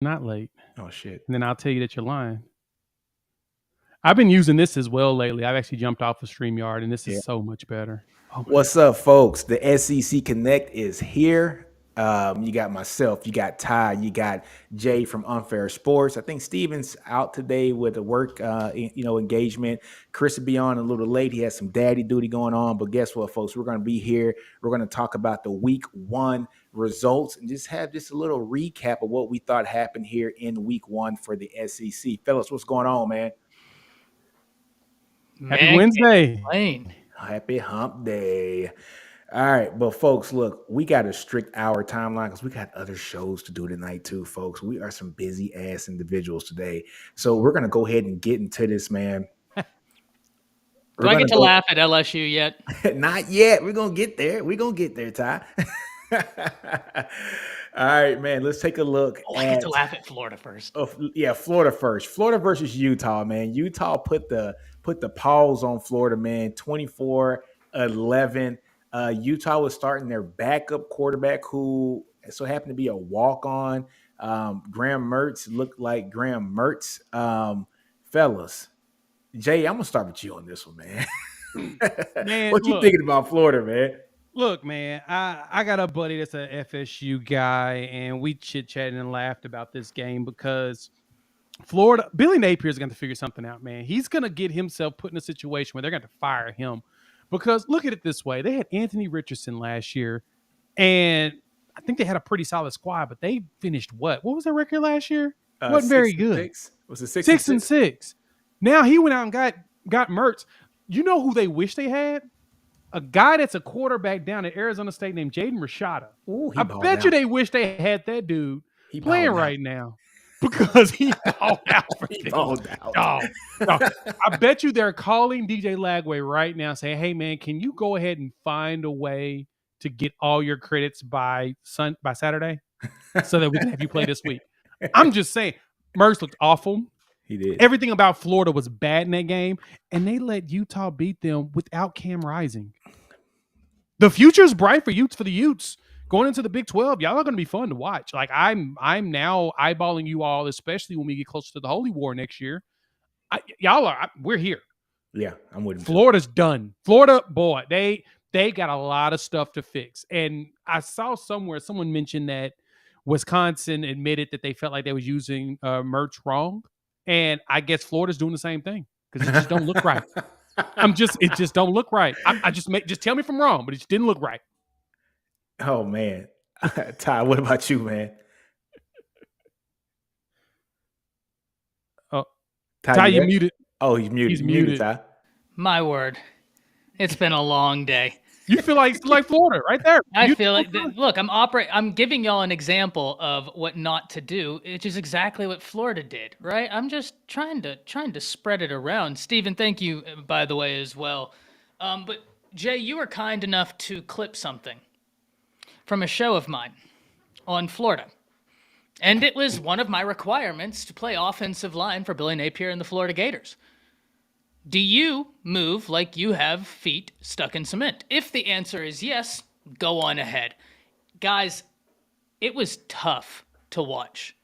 not late. Oh shit. And then I'll tell you that you're lying. I've been using this as well lately. I've actually jumped off of StreamYard, and this is Yeah. so much better. Oh my What's up, folks? The SEC Connect is here. You got myself, you got Ty, you got Jay from Unfair Sports. I think Steven's out today with a work, engagement. Chris will be on a little late. He has some daddy duty going on. But guess what, folks? We're going to be here. We're going to talk about the Week 1 results and just have just a little recap of what we thought happened here in Week 1 for the SEC. Fellas, what's going on, man? Happy Wednesday. Happy hump day. All right, but folks, look, we got a strict hour timeline because we got other shows to do tonight too, folks. We are some busy ass individuals today. So we're gonna go ahead and get into this, man. Do I get to laugh at LSU yet? Not yet. We're gonna get there. We're gonna get there, Ty. All right, man. Let's take a look. I get to laugh at Florida first. Oh, yeah, Florida first. Florida versus Utah, man. Utah put the pause on Florida, man. 24-11. Utah was starting their backup quarterback, who so happened to be a walk-on. Graham Mertz looked like Graham Mertz. Fellas, Jay, I'm gonna start with you on this one, man. Man, what you thinking about Florida, man? Look, man, I got a buddy that's a FSU guy, and we chit-chatted and laughed about this game because Florida, Billy Napier is going to figure something out, man. He's going to get himself put in a situation where they're going to fire him because look at it this way. They had Anthony Richardson last year, and I think they had a pretty solid squad, but they finished what? What was their record last year? Wasn't very good. Was it 6 and 6? Now he went out and got Mertz. You know who they wish they had? A guy that's a quarterback down at Arizona State named Jaden Rashada. Ooh, I bet you they wish they had that dude playing right now because he balled out for them. Balled out. I bet you they're calling DJ Lagway right now saying, hey, man, can you go ahead and find a way to get all your credits by Saturday so that we can have you play this week? I'm just saying, Mertz looked awful. He did. Everything about Florida was bad in that game, and they let Utah beat them without Cam Rising. The future is bright for the Utes. Going into the Big 12, y'all are going to be fun to watch. Like I'm now eyeballing you all, especially when we get closer to the Holy War next year. We're here. Yeah, I'm with you. Florida's done. Florida, boy, they got a lot of stuff to fix. And I saw somewhere someone mentioned that Wisconsin admitted that they felt like they was using Mertz wrong. And I guess Florida's doing the same thing because it just don't look right. It just don't look right. Just tell me if I'm wrong, but it just didn't look right. Oh man. Ty, what about you, man? Oh, Ty, you muted. Oh, he's muted. He's muted. Ty. My word. It's been a long day. You feel like Florida right there. I feel like, look, I'm giving y'all an example of what not to do, which is exactly what Florida did, right? I'm just trying to spread it around. Stephen, thank you, by the way, as well. But Jay, you were kind enough to clip something from a show of mine on Florida. And it was one of my requirements to play offensive line for Billy Napier and the Florida Gators. Do you move like you have feet stuck in cement? If the answer is yes, go on ahead. Guys, it was tough to watch,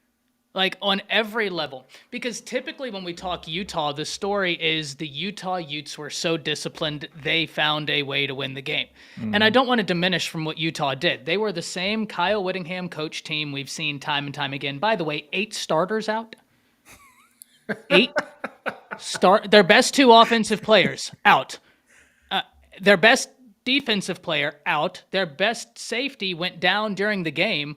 like on every level. Because typically when we talk Utah, the story is the Utah Utes were so disciplined, they found a way to win the game. And I don't want to diminish from what Utah did. They were the same Kyle Whittingham coach team we've seen time and time again. By the way, 8 starters out. 8 their best 2 offensive players out. Their best defensive player out. Their best safety went down during the game.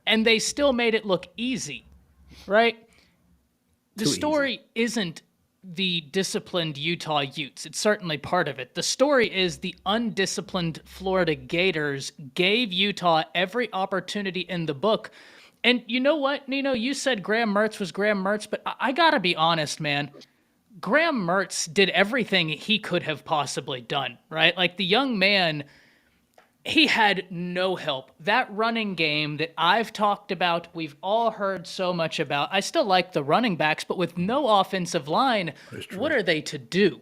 And they still made it look easy, right? The story isn't the disciplined Utah Utes. It's certainly part of it. The story is the undisciplined Florida Gators gave Utah every opportunity in the book. And you know what, Nino? You said Graham Mertz was Graham Mertz, but I got to be honest, man. Graham Mertz did everything he could have possibly done, right? Like the young man, he had no help. That running game that I've talked about, we've all heard so much about. I still like the running backs, but with no offensive line, what are they to do?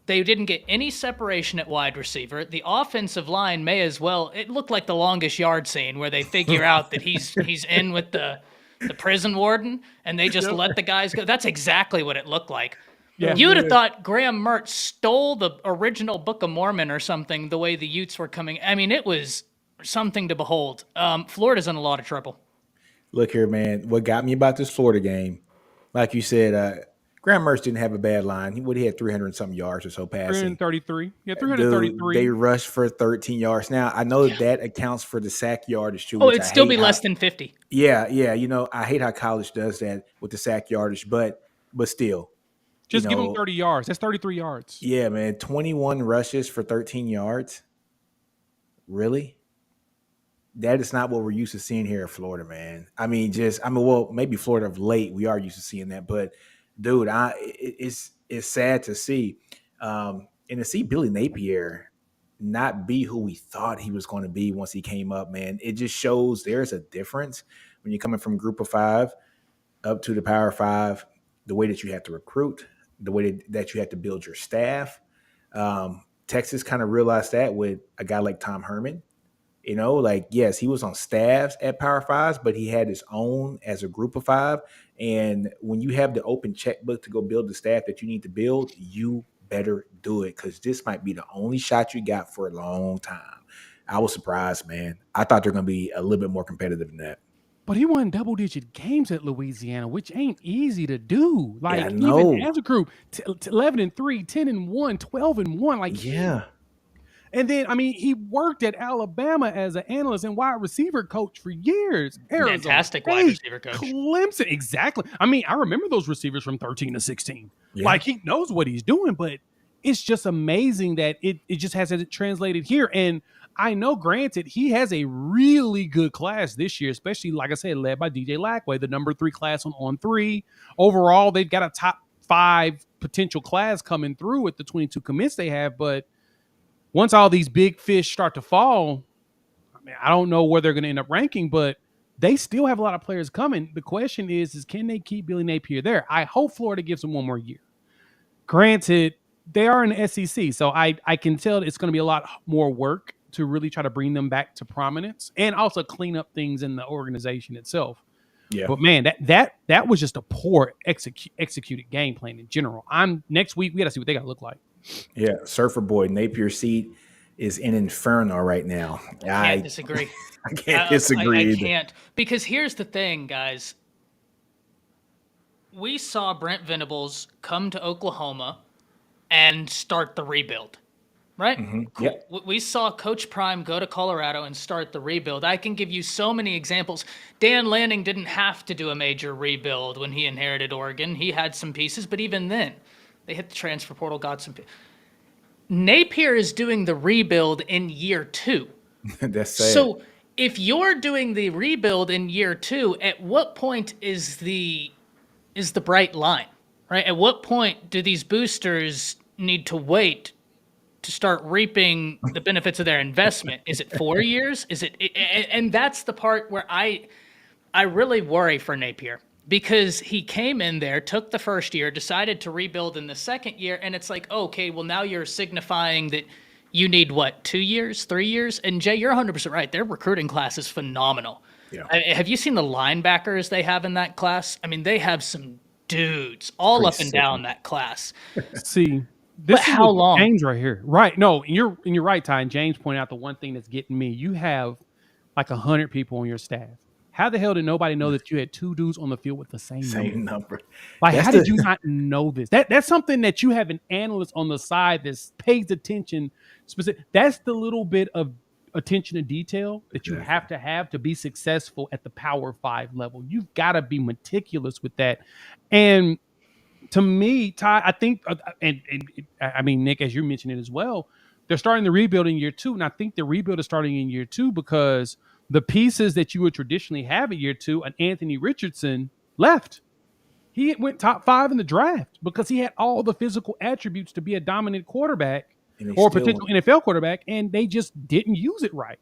They didn't get any separation at wide receiver. The offensive line may as well. It looked like the longest yard scene where they figure out that he's in with the the prison warden, and they just Yep. let the guys go. That's exactly what it looked like. Yeah. You would have thought Graham Mertz stole the original Book of Mormon or something, the way the Utes were coming. I mean, it was something to behold. Florida's in a lot of trouble. Look here, man. What got me about this Florida game, like you said, Graham Mertz didn't have a bad line. He had 300 and something yards or so passing. 333. Yeah, Dude, 333. they rushed for 13 yards. Now I know that accounts for the sack yardage too. Oh, which it'd I still hate be how- less than 50. Yeah. You know, I hate how college does that with the sack yardage, but still, Just give him 30 yards. That's 33 yards. yeah, man. 21 rushes for 13 yards. Really? That is not what we're used to seeing here in Florida, man. Well, maybe Florida of late we are used to seeing that, but dude, it's sad to see, and to see Billy Napier not be who we thought he was going to be once he came up, man. It just shows there's a difference when you're coming from Group of Five up to the Power Five. The way that you have to recruit, the way that you have to build your staff. Texas kind of realized that with a guy like Tom Herman. You know, like, yes, he was on staffs at Power Fives, but he had his own as a Group of Five. And when you have the open checkbook to go build the staff that you need to build, you better do it, because this might be the only shot you got for a long time. I was surprised, man. I thought they're going to be a little bit more competitive than that. But he won double-digit games at Louisiana, which ain't easy to do. Like, I know. even as a group, 11-3, 10-1, 12-1. Like, Yeah. And then, I mean, he worked at Alabama as an analyst and wide receiver coach for years. Arizona Fantastic State, wide receiver coach. Clemson, exactly. I mean, I remember those receivers from 13 to 16. Yeah. Like, he knows what he's doing, but it's just amazing that it just hasn't translated here. And I know, granted, he has a really good class this year, especially, like I said, led by DJ Lackway, the number 3 class on 3. Overall, they've got a top 5 potential class coming through with the 22 commits they have, but once all these big fish start to fall, I mean, I don't know where they're going to end up ranking, but they still have a lot of players coming. The question is can they keep Billy Napier there? I hope Florida gives him one more year. Granted, they are in the SEC, so I can tell it's going to be a lot more work to really try to bring them back to prominence and also clean up things in the organization itself. Yeah. But man, that was just a poor executed game plan in general. Next week we got to see what they got to look like. Yeah, Surfer Boy, Napier seat is in inferno right now. I can't disagree. I can't disagree. I either. can't, because here's the thing, guys. We saw Brent Venables come to Oklahoma and start the rebuild, right? Cool. Yep. We saw Coach Prime go to Colorado and start the rebuild. I can give you so many examples. Dan Lanning didn't have to do a major rebuild when he inherited Oregon. He had some pieces, but even then, they hit the transfer portal, got some. Napier is doing the rebuild in year 2. That's sad. So if you're doing the rebuild in year 2, at what point is the bright line, right? At what point do these boosters need to wait to start reaping the benefits of their investment? Is it 4 years? Is it? And that's the part where I really worry for Napier, because he came in there, took the first year, decided to rebuild in the second year, and it's like, okay, well, now you're signifying that you need, 2 years, 3 years? And Jay, you're 100% right. Their recruiting class is phenomenal. Yeah. Have you seen the linebackers they have in that class? I mean, they have some dudes all up and down that class. See, this But is how what long? James right here, right? No, and you're right, Ty. And James pointed out the one thing that's getting me. You have like 100 people on your staff. How the hell did nobody know that you had 2 dudes on the field with the same number? Like, That's how did you not know this? That's something that you have an analyst on the side that pays attention. That's the little bit of attention to detail that you have to be successful at the Power 5 level. You've got to be meticulous with that. And to me, Ty, I think, and I mean, Nick, as you mentioned it as well, they're starting the rebuild in year 2. And I think the rebuild is starting in year 2 because the pieces that you would traditionally have at year 2, an Anthony Richardson left. He went top 5 in the draft because he had all the physical attributes to be a dominant quarterback or potential NFL quarterback, and they just didn't use it right.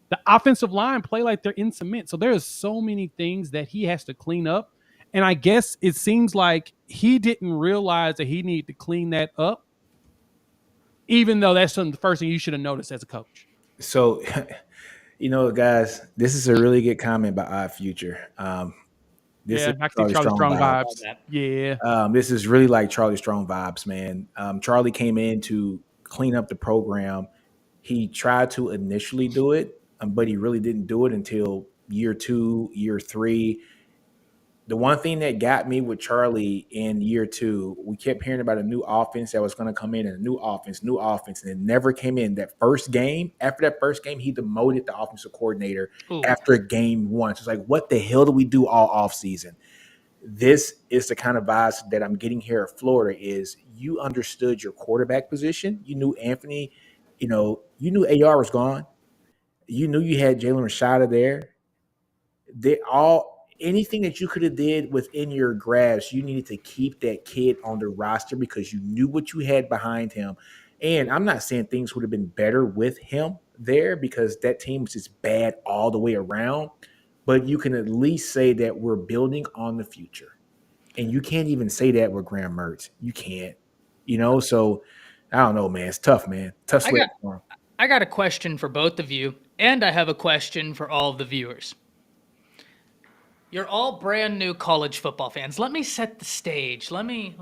The offensive line play like they're in cement. So there's so many things that he has to clean up. And I guess it seems like he didn't realize that he needed to clean that up, even though that's the first thing you should have noticed as a coach. So, you know, guys, this is a really good comment by Odd Future. This Yeah, is I can Charlie see Charlie Strong Strong vibes. vibes. that. Yeah. This is really like Charlie Strong vibes, man. Charlie came in to clean up the program. He tried to initially do it, but he really didn't do it until year 2, year 3. The one thing that got me with Charlie in year 2, we kept hearing about a new offense that was going to come in, and a new offense, and it never came in. That first game, after that first game, he demoted the offensive coordinator Ooh. after game 1. So it's like, what the hell do we do all offseason? This is the kind of vibes that I'm getting here at Florida is you understood your quarterback position. You knew Anthony, you knew AR was gone. You knew you had Jalen Rashada there. Anything that you could have did within your grasp, you needed to keep that kid on the roster because you knew what you had behind him. And I'm not saying things would have been better with him there because that team was just bad all the way around. But you can at least say that we're building on the future. And you can't even say that with Graham Mertz. You can't. So I don't know, man. It's tough, man. Tough sledding for him. I got a question for both of you, and I have a question for all of the viewers. You're all brand new college football fans. Let me set the stage. Let me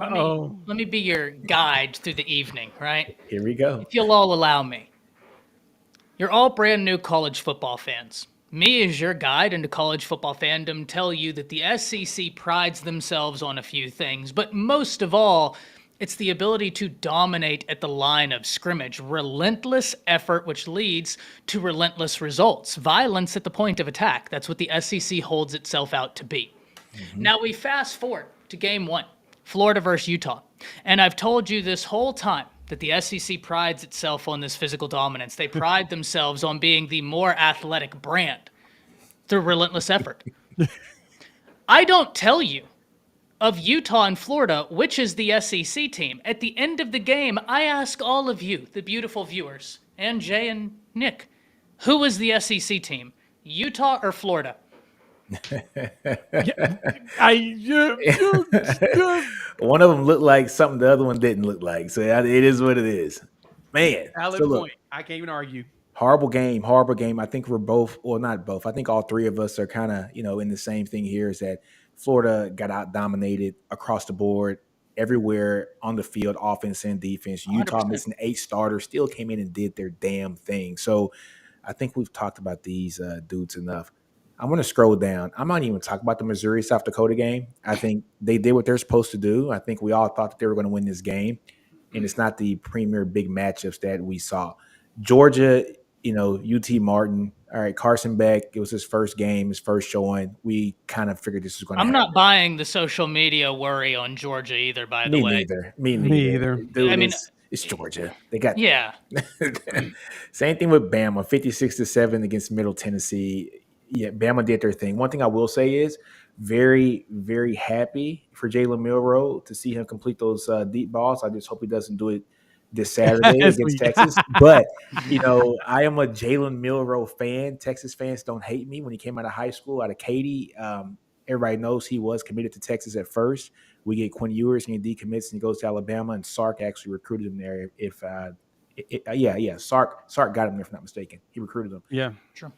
be your guide through the evening, right? Here we go. If you'll all allow me. You're all brand new college football fans. Me as your guide into college football fandom tell you that the SEC prides themselves on a few things, but most of all, it's the ability to dominate at the line of scrimmage, relentless effort, which leads to relentless results, violence at the point of attack. That's what the SEC holds itself out to be. Mm-hmm. Now we fast forward to game 1, Florida versus Utah. And I've told you this whole time that the SEC prides itself on this physical dominance. They pride themselves on being the more athletic brand through relentless effort. I don't tell you of Utah and Florida, which is the SEC team. At the end of the game, I ask all of you, the beautiful viewers, and Jay and Nick, who is the SEC team, Utah or Florida? One of them looked like something the other one didn't look like. So it is what it is. Man. Valid point. I can't even argue. Horrible game. I think we're both, or not both. I think all three of us are kind of, in the same thing here is that Florida got out dominated across the board, everywhere on the field, offense and defense. Utah 100%. Missing 8 starters, still came in and did their damn thing. So I think we've talked about these dudes enough. I'm going to scroll down. I'm not even talking about the Missouri-South Dakota game. I think they did what they're supposed to do. I think we all thought that they were going to win this game, and it's not the premier big matchups that we saw. Georgia, UT Martin. All right, Carson Beck. It was his first game, his first showing. We kind of figured this was going to happen. I'm not buying the social media worry on Georgia either, by the way. Me neither. Dude, I mean, it's Georgia. They got Same thing with Bama, 56-7 against Middle Tennessee. Yeah, Bama did their thing. One thing I will say is very, very happy for Jalen Milroe to see him complete those deep balls. I just hope he doesn't do it this Saturday against Texas. But, I am a Jalen Milroe fan. Texas fans don't hate me. When he came out of high school, out of Katy, everybody knows he was committed to Texas at first. We get Quinn Ewers and he decommits and he goes to Alabama, and Sark actually recruited him there. Sark got him there, if I'm not mistaken. He recruited him. Yeah, sure.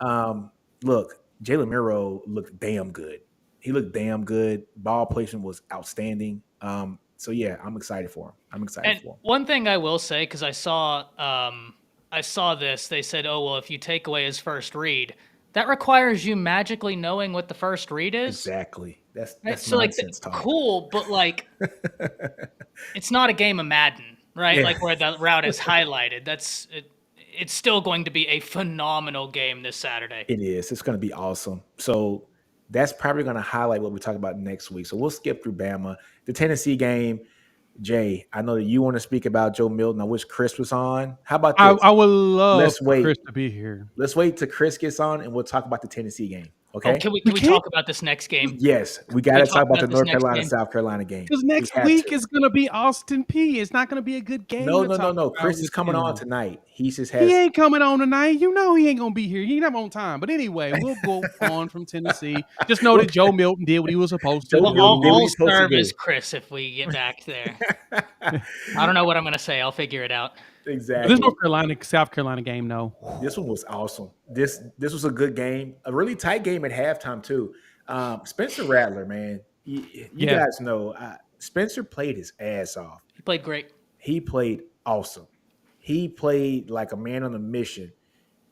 Look, Jalen Milroe looked damn good. He looked damn good. Ball placement was outstanding. So yeah, I'm excited for him. One thing I will say, because I saw this, they said, oh, well, if you take away his first read, that requires you magically knowing what the first read is. Exactly. That's so nonsense talk. Cool, but it's not a game of Madden, right? Yeah. Where the route is highlighted. It's still going to be a phenomenal game this Saturday. It is. It's going to be awesome. So that's probably going to highlight what we talk about next week. So we'll skip through Bama. The Tennessee game, Jay, I know that you want to speak about Joe Milton. I wish Chris was on. How about this? I would love Chris to be here. Let's wait till Chris gets on, and we'll talk about the Tennessee game. Okay. Oh, can we talk about this next game? Yes, we got to talk about the North Carolina South Carolina game. Because next week is going to be Austin Peay. It's not going to be a good game. No. Chris is coming on tonight. He ain't coming on tonight. He ain't going to be here. He ain't have on time. But anyway, we'll go on from Tennessee. Just know that Joe Milton did what he was supposed to. All serve is Chris if we get back there. I don't know what I'm going to say. I'll figure it out. Exactly. This North Carolina South Carolina game, no. This one was awesome. This was a good game, a really tight game at halftime too. Spencer Rattler, man. You Yeah. guys know Spencer played his ass off. He played great. He played awesome. He played like a man on a mission.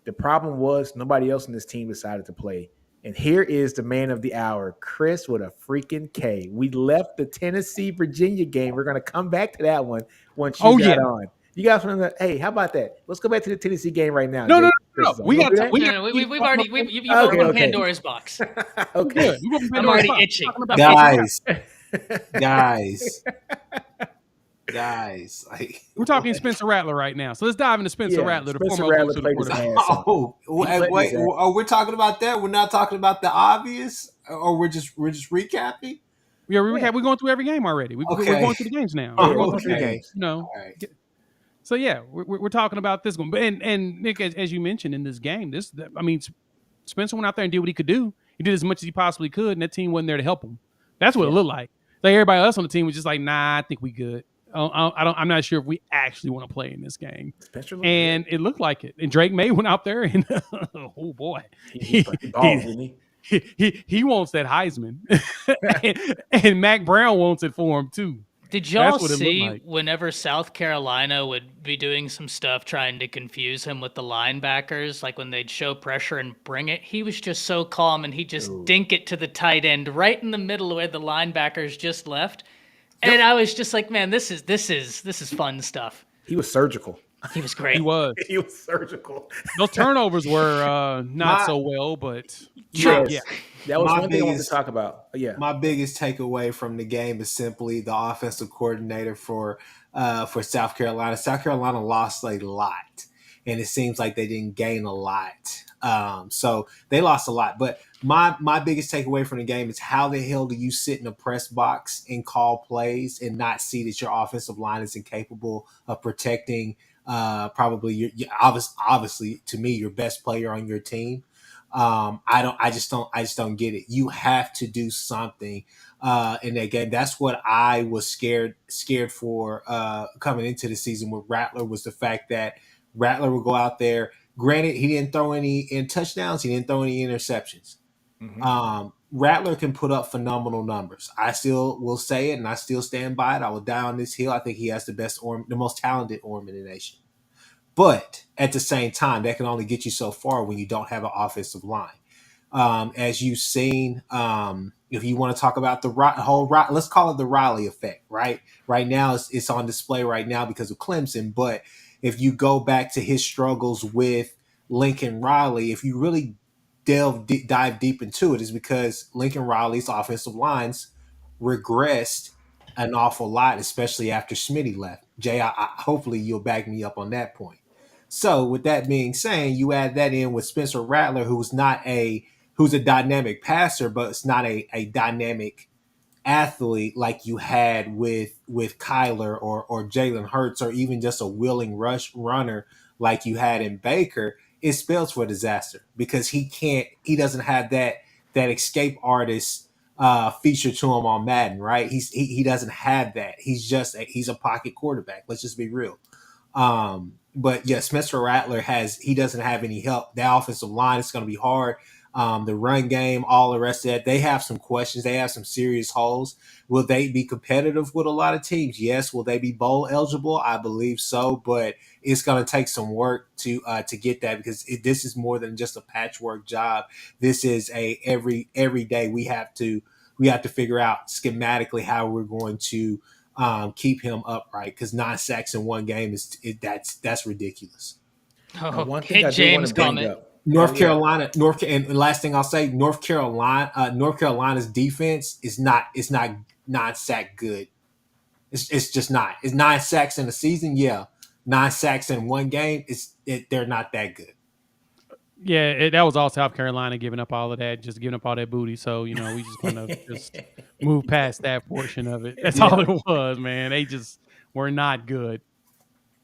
The problem was nobody else on this team decided to play. And here is the man of the hour, Chris with a freaking K. We left the Tennessee Virginia game. We're going to come back to that one once you got on. You guys want to? Hey, how about that? Let's go back to the Tennessee game right now. No. We've opened Pandora's box. Okay, I'm already itching. Guys, like we're talking Spencer Rattler right now. So let's dive into Spencer Rattler. Spencer Rattler played his ass off. Wait, we're talking about that. We're not talking about the obvious, or we're just recapping. Yeah, we're going through every game already. We're going through the games now. We're going through the games. All right. So yeah, we're talking about this one. But and Nick, as you mentioned in this game, Spencer went out there and did what he could do. He did as much as he possibly could, and that team wasn't there to help him. That's what it looked like. Like everybody else on the team was just like, nah, I think we good. I'm not sure if we actually want to play in this game. And it looked like it. And Drake May went out there and oh boy, he wants that Heisman, and Mac Brown wants it for him too. Did y'all see whenever South Carolina would be doing some stuff trying to confuse him with the linebackers, like when they'd show pressure and bring it, he was just so calm and he'd just dink it to the tight end right in the middle where the linebackers just left. And I was just like, man, this is fun stuff. He was surgical. He was great. He was surgical. Those turnovers were not so well, but yeah. That was one thing I wanted to talk about. Yeah. My biggest takeaway from the game is simply the offensive coordinator for South Carolina. South Carolina lost a lot, and it seems like they didn't gain a lot. So they lost a lot. But my biggest takeaway from the game is how the hell do you sit in a press box and call plays and not see that your offensive line is incapable of protecting probably obviously to me your best player on your team. I just don't get it. You have to do something in that game. That's what I was scared for coming into the season with Rattler, was the fact that Rattler would go out there. Granted, he didn't throw any touchdowns. He didn't throw any interceptions. Mm-hmm. Rattler can put up phenomenal numbers. I still will say it, and I still stand by it. I will die on this hill. I think he has the most talented arm in the nation. But at the same time, that can only get you so far when you don't have an offensive line. As you've seen, if you want to talk about the whole, let's call it the Riley effect, right? Right now, it's on display right now because of Clemson. But if you go back to his struggles with Lincoln Riley, if you really dive deep into it, is because Lincoln Riley's offensive lines regressed an awful lot, especially after Smitty left. Jay, hopefully you'll back me up on that point. So with that being said, you add that in with Spencer Rattler, who's a dynamic passer, but it's not a dynamic athlete like you had with Kyler or Jalen Hurts, or even just a willing rush runner like you had in Baker. It spells for disaster because he doesn't have that escape artist feature to him on Madden, right? He doesn't have that. He's a pocket quarterback. Let's just be real. But yeah, Spencer Rattler doesn't have any help. The offensive line is going to be hard. The run game, all the rest of that. They have some questions. They have some serious holes. Will they be competitive with a lot of teams? Yes. Will they be bowl eligible? I believe so, but it's going to take some work to get that, because this is more than just a patchwork job. This is every day we have to figure out schematically how we're going to keep him upright, because 9 sacks in one game that's ridiculous. One thing I do want to bring up. North Carolina, and last thing I'll say, North Carolina's defense is not 9 sack good. It's just not. It's 9 sacks in a season, yeah. 9 sacks in one game, they're not that good. Yeah, that was all South Carolina giving up all of that, just giving up all that booty. So, we just want to just move past that portion of it. That's all it was, man. They just were not good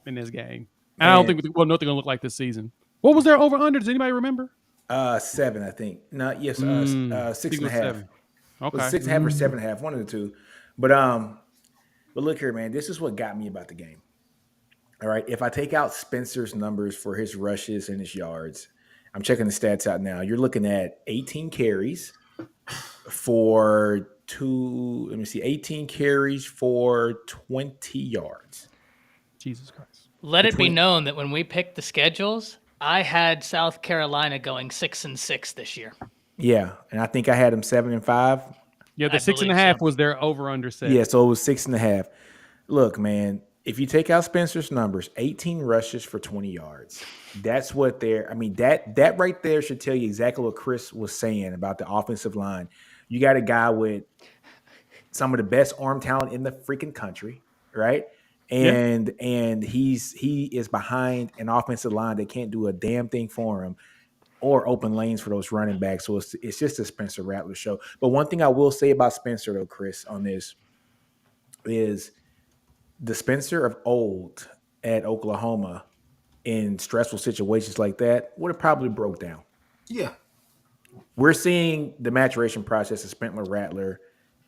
in this game. And I don't think what they're going to look like this season. What was their over-under? Does anybody remember? 7, I think. No, yes, 6.5. Okay. 6.5 or 7.5, one of the two. But look here, man. This is what got me about the game. All right. If I take out Spencer's numbers for his rushes and his yards, I'm checking the stats out now. You're looking at 18 carries, for 18 carries for 20 yards. Jesus Christ. Let it be 20 known that when we picked the schedules, I had South Carolina going 6-6 this year. Yeah, and I think I had them 7-5. Yeah, the I 6.5 believe so. was their over/under set. Yeah, so it was 6.5. Look, man, if you take out Spencer's numbers, 18 rushes for 20 yards. That's what that right there should tell you exactly what Chris was saying about the offensive line. You got a guy with some of the best arm talent in the freaking country, right? And he is behind an offensive line that can't do a damn thing for him or open lanes for those running backs. So it's just a Spencer Rattler show. But one thing I will say about Spencer, though, Chris, on this is the Spencer of old at Oklahoma in stressful situations like that would have probably broke down. Yeah. We're seeing the maturation process of Spencer Rattler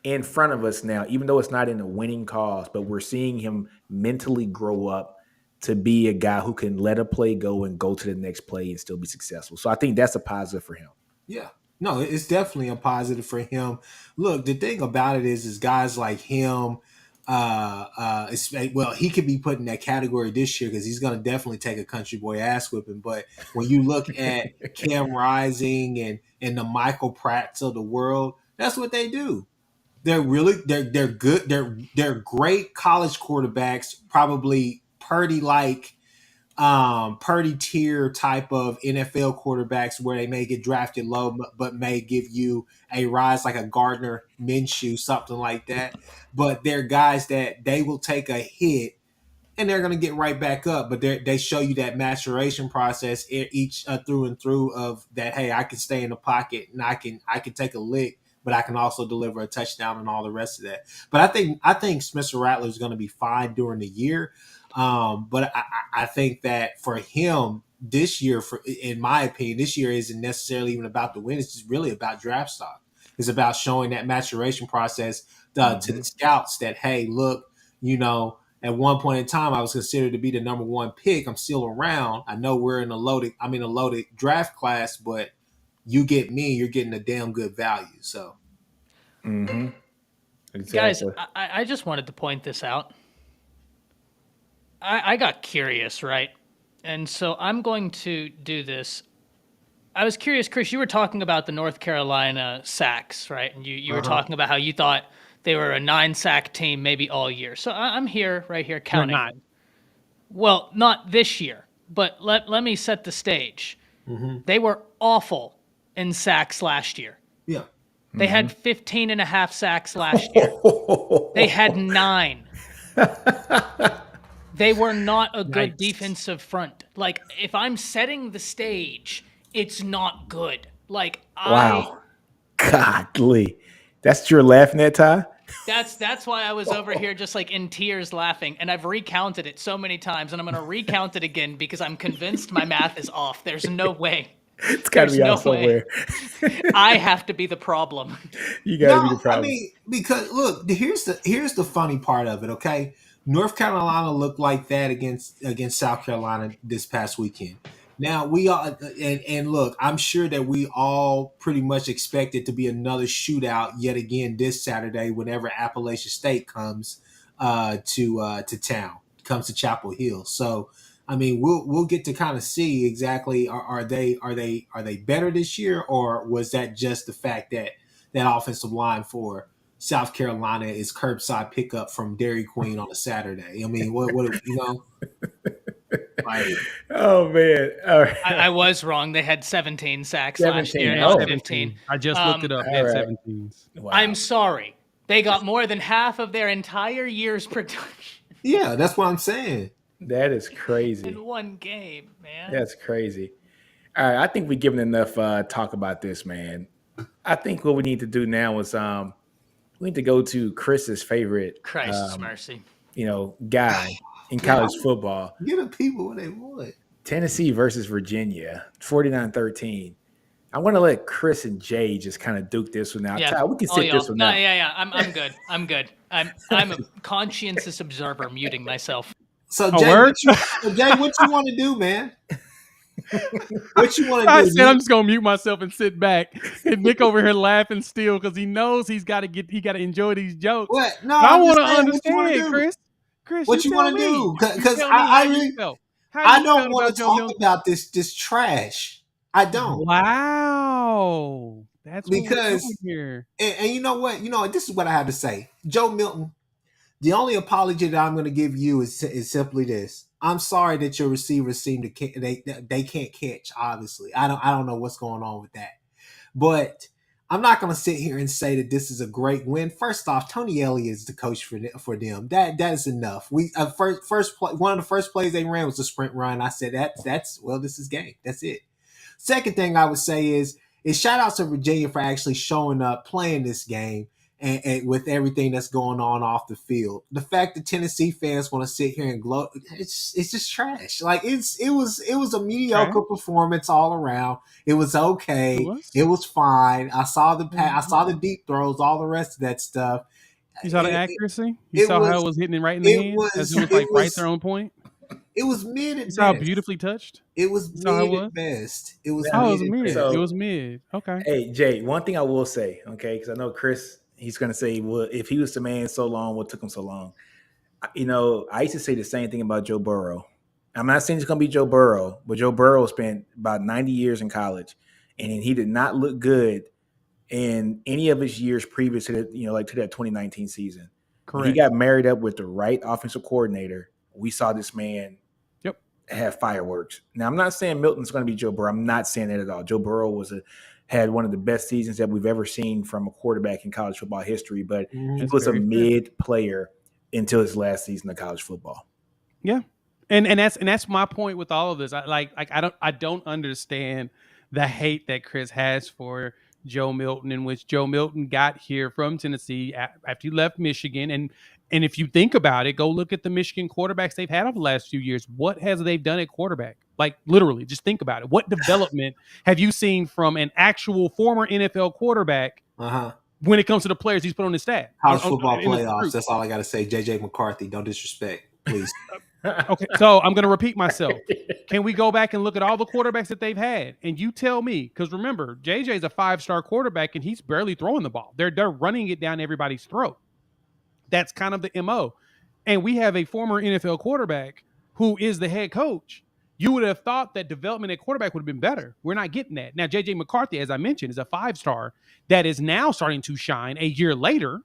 in front of us now, even though it's not in a winning cause, but we're seeing him mentally grow up to be a guy who can let a play go and go to the next play and still be successful. So I think that's a positive for him. Yeah. No, it's definitely a positive for him. Look, the thing about it is guys like him, he could be put in that category this year because he's going to definitely take a country boy ass whipping. But when you look at Cam Rising and the Michael Pratts of the world, that's what they do. They're good. They're great college quarterbacks, probably Purdy tier type of NFL quarterbacks where they may get drafted low, but may give you a rise like a Gardner Minshew, something like that. But they're guys that they will take a hit and they're going to get right back up. But they show you that maturation process each through and through of that. Hey, I can stay in the pocket and I can take a lick, but I can also deliver a touchdown and all the rest of that. But I think Spencer Rattler is going to be fine during the year. But I think that for him this year, in my opinion, this year isn't necessarily even about the win. It's just really about draft stock. It's about showing that maturation process to the scouts that, hey, look, at one point in time, I was considered to be the number one pick. I'm still around. I know I'm in a loaded draft class, but you get me, you're getting a damn good value. So, Exactly. Guys, I just wanted to point this out. I got curious, right? And so I'm going to do this. I was curious, Chris, you were talking about the North Carolina sacks, right? And you were talking about how you thought they were a 9-sack team maybe all year. So I'm right here counting. They're not. Well, not this year, but let me set the stage. They were awful in sacks last year. yeah. They had 15.5 sacks last year. They had 9. They were not a good defensive front. Like, if I'm setting the stage, it's not good. Like, Wow. Godly. That's what you're laughing at, Ty? That's why I was over here just like in tears laughing. And I've recounted it so many times, and I'm going to recount it again because I'm convinced my math is off. There's no way. It's got to be out somewhere. I have to be the problem. You got to be the problem. I mean, because look, here's the funny part of it. Okay, North Carolina looked like that against South Carolina this past weekend. Now we all and look, I'm sure that we all pretty much expect it to be another shootout yet again this Saturday whenever Appalachian State comes to town, comes to Chapel Hill. So I mean, we'll get to kind of see exactly are they better this year, or was that just the fact that offensive line for South Carolina is curbside pickup from Dairy Queen on a Saturday? I mean, what like, oh man! All right. I was wrong. They had 17 sacks last year, not 15. I just looked it up. They had 17s. Wow. I'm sorry. They got more than half of their entire year's production. Yeah, that's what I'm saying. That is crazy. In one game, man. That's crazy. All right, I think we've given enough talk about this, man. I think what we need to do now is we need to go to Chris's favorite, Christ's mercy. Guy in college football. Give the people what they want. Tennessee versus Virginia, 49-13. I want to let Chris and Jay just kind of duke this one out. Yeah. Ty, we can sit this one out. Yeah. I'm good. I'm good. I'm a conscientious observer, muting myself. So Jay, what you want to do, man? What you want to I do? said I'm just gonna mute myself and sit back. And Nick over here laughing still because he knows he got to enjoy these jokes. What? No, But I I'm just want to saying. What you want to understand, do? Chris. Chris, What you you tell want to me. do? You Because tell me how I you really, felt. How I you don't felt want about to Joe talk Milton. about this trash. I don't. Wow, that's what we're Because doing here. and you know what? This is what I have to say. Joe Milton, the only apology that I'm going to give you is simply this. I'm sorry that your receivers seem to they can't catch. Obviously, I don't know what's going on with that, but I'm not going to sit here and say that this is a great win. First off, Tony Elliott is the coach for them. That is enough. We first play, one of the first plays they ran was a sprint run. I said that's well, this is game. That's it. Second thing I would say is shout out to Virginia for actually showing up, playing this game, and with everything that's going on off the field. The fact that Tennessee fans want to sit here and gloat, it's just trash. Like it was a mediocre performance all around. It was okay. It was fine. I saw the deep throws, all the rest of that stuff. You saw the accuracy. You saw how it was hitting it right in the hand, as it was like right there on point. It was mid at You best. saw how beautifully touched. It was mid at best. It was mid. So- It was mid. Okay. Hey, Jay, one thing I will say, okay, because I know Chris, he's going to say, well, if he was the man so long, what took him so long? I used to say the same thing about Joe Burrow. I'm not saying it's going to be Joe Burrow, but Joe Burrow spent about 90 years in college, and he did not look good in any of his years previous to that, to that 2019 season. Correct. When he got married up with the right offensive coordinator, we saw this man have fireworks. Now, I'm not saying Milton's going to be Joe Burrow. I'm not saying that at all. Joe Burrow had one of the best seasons that we've ever seen from a quarterback in college football history, but he was a mid player until his last season of college football. Yeah. And that's my point with all of this. I don't understand the hate that Chris has for Joe Milton, in which Joe Milton got here from Tennessee after he left Michigan. And if you think about it, go look at the Michigan quarterbacks they've had over the last few years. What has they done at quarterback? Like literally, just think about it. What development have you seen from an actual former NFL quarterback when it comes to the players he's put on his staff? College football playoffs. That's all I got to say. JJ McCarthy, don't disrespect, please. Okay, so I'm going to repeat myself. Can we go back and look at all the quarterbacks that they've had? And you tell me, because remember, JJ's a 5-star quarterback and he's barely throwing the ball. They're running it down everybody's throat. That's kind of the MO. And we have a former NFL quarterback who is the head coach. You would have thought that development at quarterback would have been better. We're not getting that. Now, JJ McCarthy, as I mentioned, is a 5-star that is now starting to shine a year later.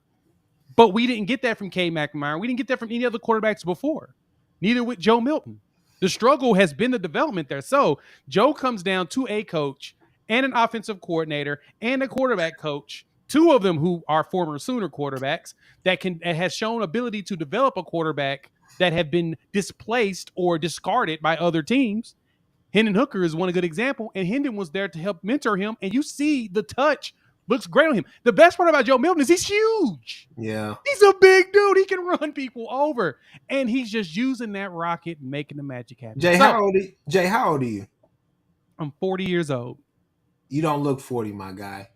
But we didn't get that from K. McNamara. We didn't get that from any other quarterbacks before. Neither with Joe Milton. The struggle has been the development there. So Joe comes down to a coach and an offensive coordinator and a quarterback coach, two of them who are former Sooner quarterbacks that has shown ability to develop a quarterback that have been displaced or discarded by other teams. Hendon Hooker is one good example, and Hendon was there to help mentor him, and you see the touch looks great on him. The best part about Joe Milton is he's huge. Yeah. He's a big dude. He can run people over, and he's just using that rocket and making the magic happen. Jay, how old are you? I'm 40 years old. You don't look 40, my guy.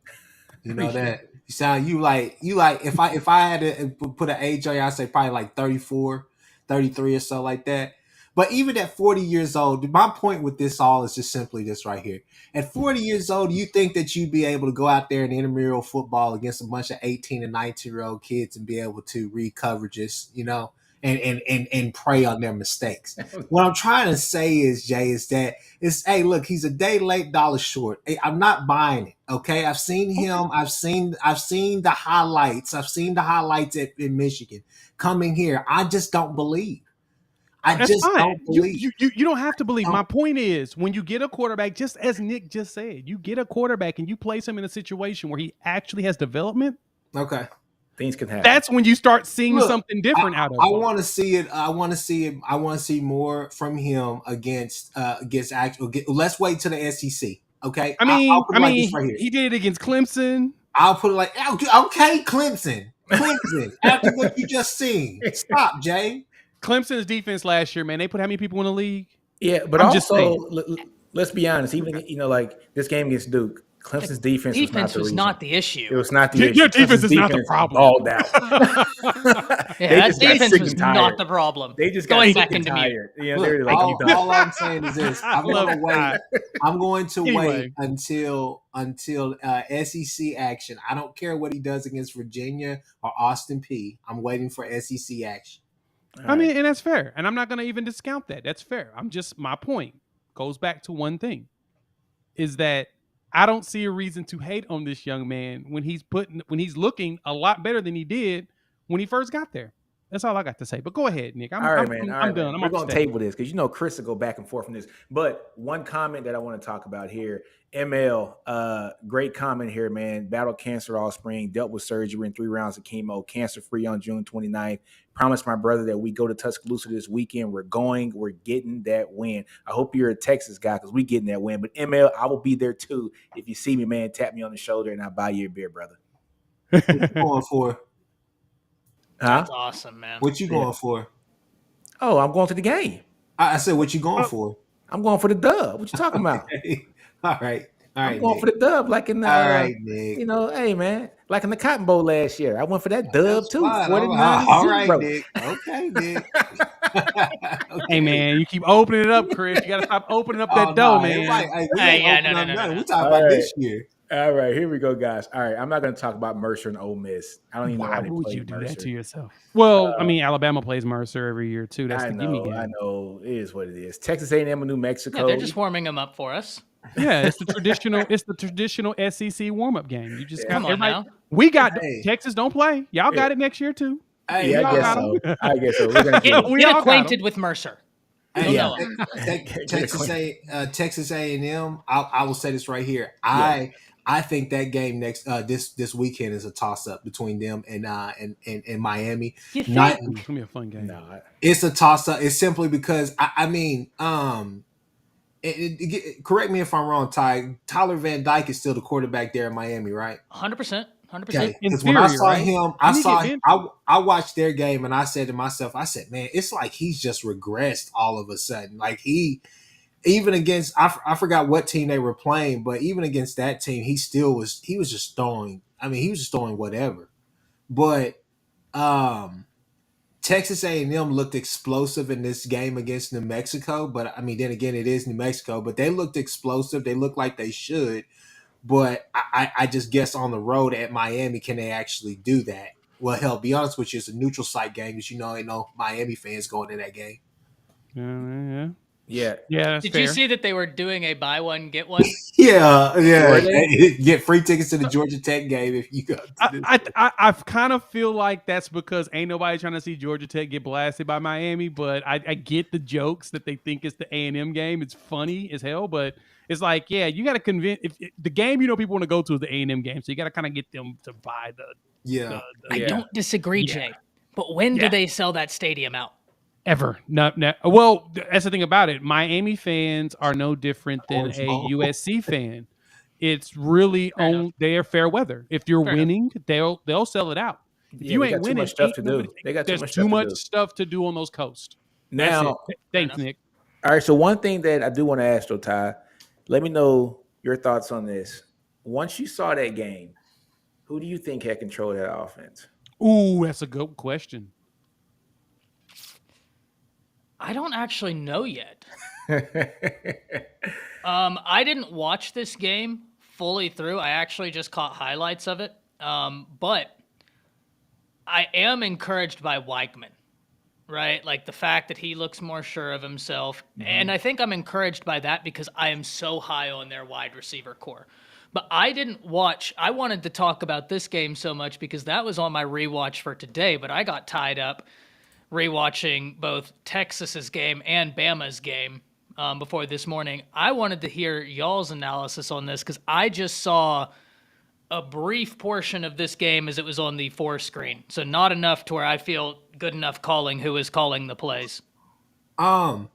You know that. You sound you like if I had to put an age on you, I'd say probably like 34, 33 or so like that. But even at 40 years old, my point with this all is just simply this right here. At 40 years old, you think that you'd be able to go out there in intramural football against a bunch of 18 and 19-year-old kids and be able to read coverages, and prey on their mistakes. What I'm trying to say is, Jay, is that hey, look, he's a day late, dollar short. Hey, I'm not buying it. Okay. I've seen him. I've seen the highlights. I've seen the highlights in Michigan coming here. I just don't believe. Don't believe. You don't have to believe. My point is, when you get a quarterback, just as Nick just said, you get a quarterback and you place him in a situation where he actually has development. Okay. Things can happen. That's when you start seeing something different out of him. I want to see it. I want to see it. I want to see more from him against actual. Let's wait till the SEC. Okay. I'll put it like this right here. He did it against Clemson. I'll put it like, okay, Clemson. After what you just seen, stop, Jay. Clemson's defense last year, man, they put how many people in the league? Yeah, but let's be honest. Even like this game against Duke, Clemson's defense was not Defense the was reason. not the It issue. was not the Your issue. defense Clemson's is not the problem. Balled out. Yeah, They that just got defense sick was and tired. not the problem. They just got Going sick back and into mute. tired. You know, Look, they were like, all I'm saying is this: I'm Love going to wait. that. I'm going to Anyway. wait until SEC action. I don't care what he does against Virginia or Austin P. I'm waiting for SEC action. I mean, and that's fair. And I'm not going to even discount that. That's fair. My point goes back to one thing is that I don't see a reason to hate on this young man when he's looking a lot better than he did when he first got there. That's all I got to say. But go ahead, Nick. I'm done. Man. I'm We're off going the to stage. table this because Chris will go back and forth from this. But one comment that I want to talk about here, ML, great comment here, man. Battled cancer all spring, dealt with surgery and 3 rounds of chemo, cancer-free on June 29th. Promised my brother that we go to Tuscaloosa this weekend. We're getting that win. I hope you're a Texas guy because we getting that win. But ML, I will be there too. If you see me, man, tap me on the shoulder and I'll buy you a beer, brother. What you going for? Huh? That's awesome, man. What you going for? Oh, I'm going to the game. I said, what you going for? I'm going for the dub. What you talking about? All right. I'm going Nick. for the dub, like in the, All right, Nick. hey, man, like in the Cotton Bowl last year. I went for that dub, too. Fine. 49 All right, bro. Nick. Okay, Nick. Hey, man, you keep opening it up, Chris. You got to stop opening up that door, man. No. We talking about this year. All right, here we go, guys. All right, I'm not going to talk about Mercer and Ole Miss. I don't even know Why how they would play you do Mercer. that to yourself? Well, I mean, Alabama plays Mercer every year, too. That's I the gimme game. I know. It is what it is. Texas A&M and New Mexico. Yeah, they're just warming them up for us. Yeah, it's the traditional SEC warm-up game. You just Come on now. We got Hey. Texas don't play. Y'all got it next year too. Hey, Yeah, y'all got I guess so. We're gonna Get, We get all got acquainted with Mercer. Hey, Yeah. Texas A&M. I will say this right here. I think that game this weekend is a toss up between them and Miami. You think? It's gonna be a fun game. No, It's a toss up. It's simply because correct me if I'm wrong, Ty. Tyler Van Dyke is still the quarterback there in Miami, right? 100%. Okay. Because Inferior, when I saw right? him, I watched their game and I said to myself, man, it's like he's just regressed all of a sudden. Like even against I forgot what team they were playing, but even against that team, he was just throwing. I mean, he was just throwing whatever. But Texas A&M looked explosive in this game against New Mexico, but I mean, then again, it is New Mexico, but they looked explosive. They looked like they should, but I just guess on the road at Miami, can they actually do that? Well, hell, be honest with you, it's a neutral site game, as ain't no Miami fans going to that game. yeah. That's Did fair. you see that they were doing a buy one get one? Yeah. Were they? Get free tickets to the Georgia Tech game if you go. To this. I kind of feel like that's because ain't nobody trying to see Georgia Tech get blasted by Miami, but I get the jokes that they think it's the A&M game. It's funny as hell, but it's like, yeah, you got to convince if the game people want to go to is the A&M game, so you got to kind of get them to buy the. Yeah. I don't disagree, Jay. But when do they sell that stadium out? Ever. No. Well, that's the thing about it. Miami fans are no different than Orange a Bowl. USC fan. It's really on their fair weather. If you're Fair winning, they'll sell it out. If you they ain't got too winning, much stuff ain't to do. nobody- They got there's too much stuff to do on those coasts. Now, Thanks, Nick. all right. So one thing that I do want to ask, though, Ty, let me know your thoughts on this. Once you saw that game, who do you think had control of that offense? Ooh, that's a good question. I don't actually know yet. I didn't watch this game fully through. I actually just caught highlights of it. But I am encouraged by Weichman, right? Like the fact that he looks more sure of himself. And I think I'm encouraged by that because I am so high on their wide receiver core. But I didn't watch. I wanted to talk about this game so much because that was on my rewatch for today, but I got tied up rewatching both Texas's game and Bama's game before this morning. I wanted to hear y'all's analysis on this because I just saw a brief portion of this game as it was on the 4 screen. So not enough to where I feel good enough calling who is calling the plays. Go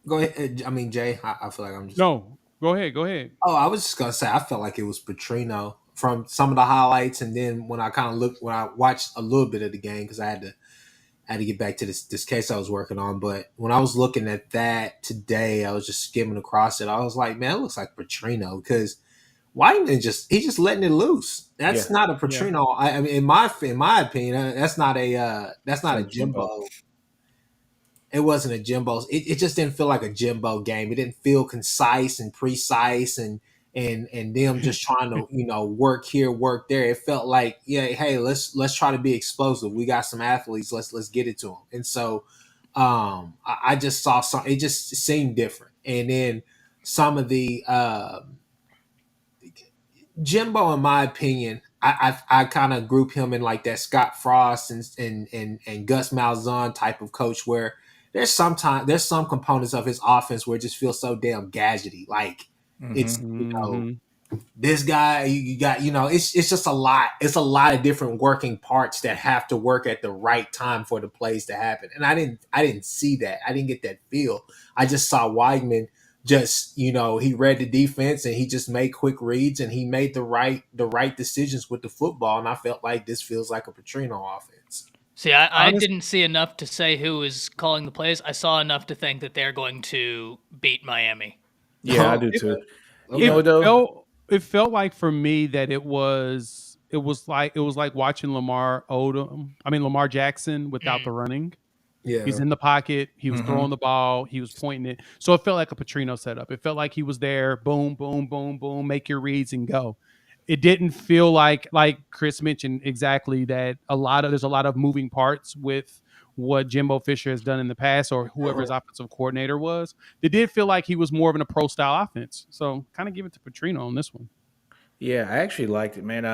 ahead. I mean, Jay, I feel like I'm just. No, go ahead. Oh, I was just gonna say I felt like it was Petrino from some of the highlights, and then when I watched a little bit of the game because I had to get back to this case I was working on. But when I was looking at that today, I was just skimming across it. I was like, man, it looks like Petrino because Wyman he's just letting it loose. That's Yeah. not a Yeah. Petrino. I mean, in my opinion, that's not a Some Jimbo. Jimbo. It wasn't a Jimbo. It just didn't feel like a Jimbo game. It didn't feel concise and precise and them just trying to work here, work there. It felt like, yeah, hey, let's try to be explosive. We got some athletes. Let's get it to them. And so I just saw some. It just seemed different. And then some of the Jimbo, in my opinion, I kind of group him in like that Scott Frost and Gus Malzahn type of coach, where there's some components of his offense where it just feels so damn gadgety. Like it's Mhm. this guy you got it's just a lot. It's a lot of different working parts that have to work at the right time for the plays to happen. And I didn't see that. I didn't get that feel. I just saw Weidman just he read the defense and he just made quick reads and he made the right decisions with the football, and I felt like this feels like a Petrino offense. See, I Honest- didn't see enough to say who was calling the plays. I saw enough to think that they're going to beat Miami. Yeah, I do too. It felt like for me that it was like watching Lamar Jackson without the running. Yeah. He's in the pocket. He was throwing the ball. He was pointing it. So it felt like a Petrino setup. It felt like he was there. Boom, boom, boom, boom. Make your reads and go. It didn't feel like Chris mentioned exactly that there's a lot of moving parts with what Jimbo Fisher has done in the past or whoever his offensive coordinator was. It did feel like he was more of a pro style offense. So kind of give it to Petrino on this one. Yeah, I actually liked it, man.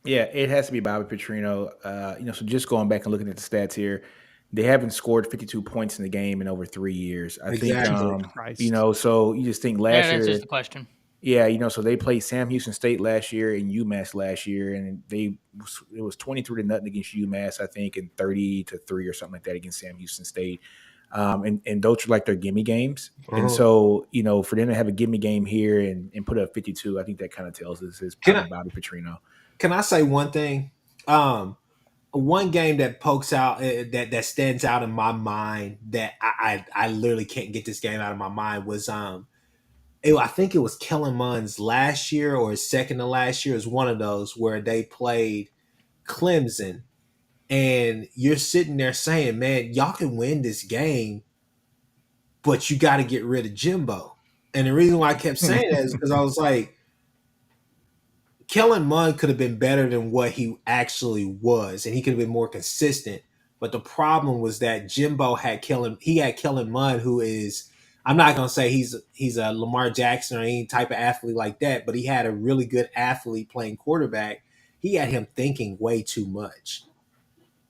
Yeah, it has to be Bobby Petrino. So just going back and looking at the stats here, they haven't scored 52 points in the game in over 3 years. I Exactly. think, so you just think Yeah, last that year, answers the question. yeah, so they played Sam Houston State last year and UMass last year, and it was 23-0 against UMass, I think, and 30-3 or something like that against Sam Houston State. And those are like their gimme games. And so, for them to have a gimme game here and put up 52, I think that kind of tells us it's probably Bobby Petrino. Can I say one thing? One game that pokes out that stands out in my mind that I literally can't get this game out of my mind was I think it was Kellen Mond's last year or his second to last year. Is one of those where they played Clemson, and you're sitting there saying, "Man, y'all can win this game, but you got to get rid of Jimbo." And the reason why I kept saying that is because I was like, Kellen Mond could have been better than what he actually was, and he could have been more consistent. But the problem was that Jimbo had Kellen Mond, who is, I'm not gonna say he's a Lamar Jackson or any type of athlete like that, but he had a really good athlete playing quarterback. He had him thinking way too much.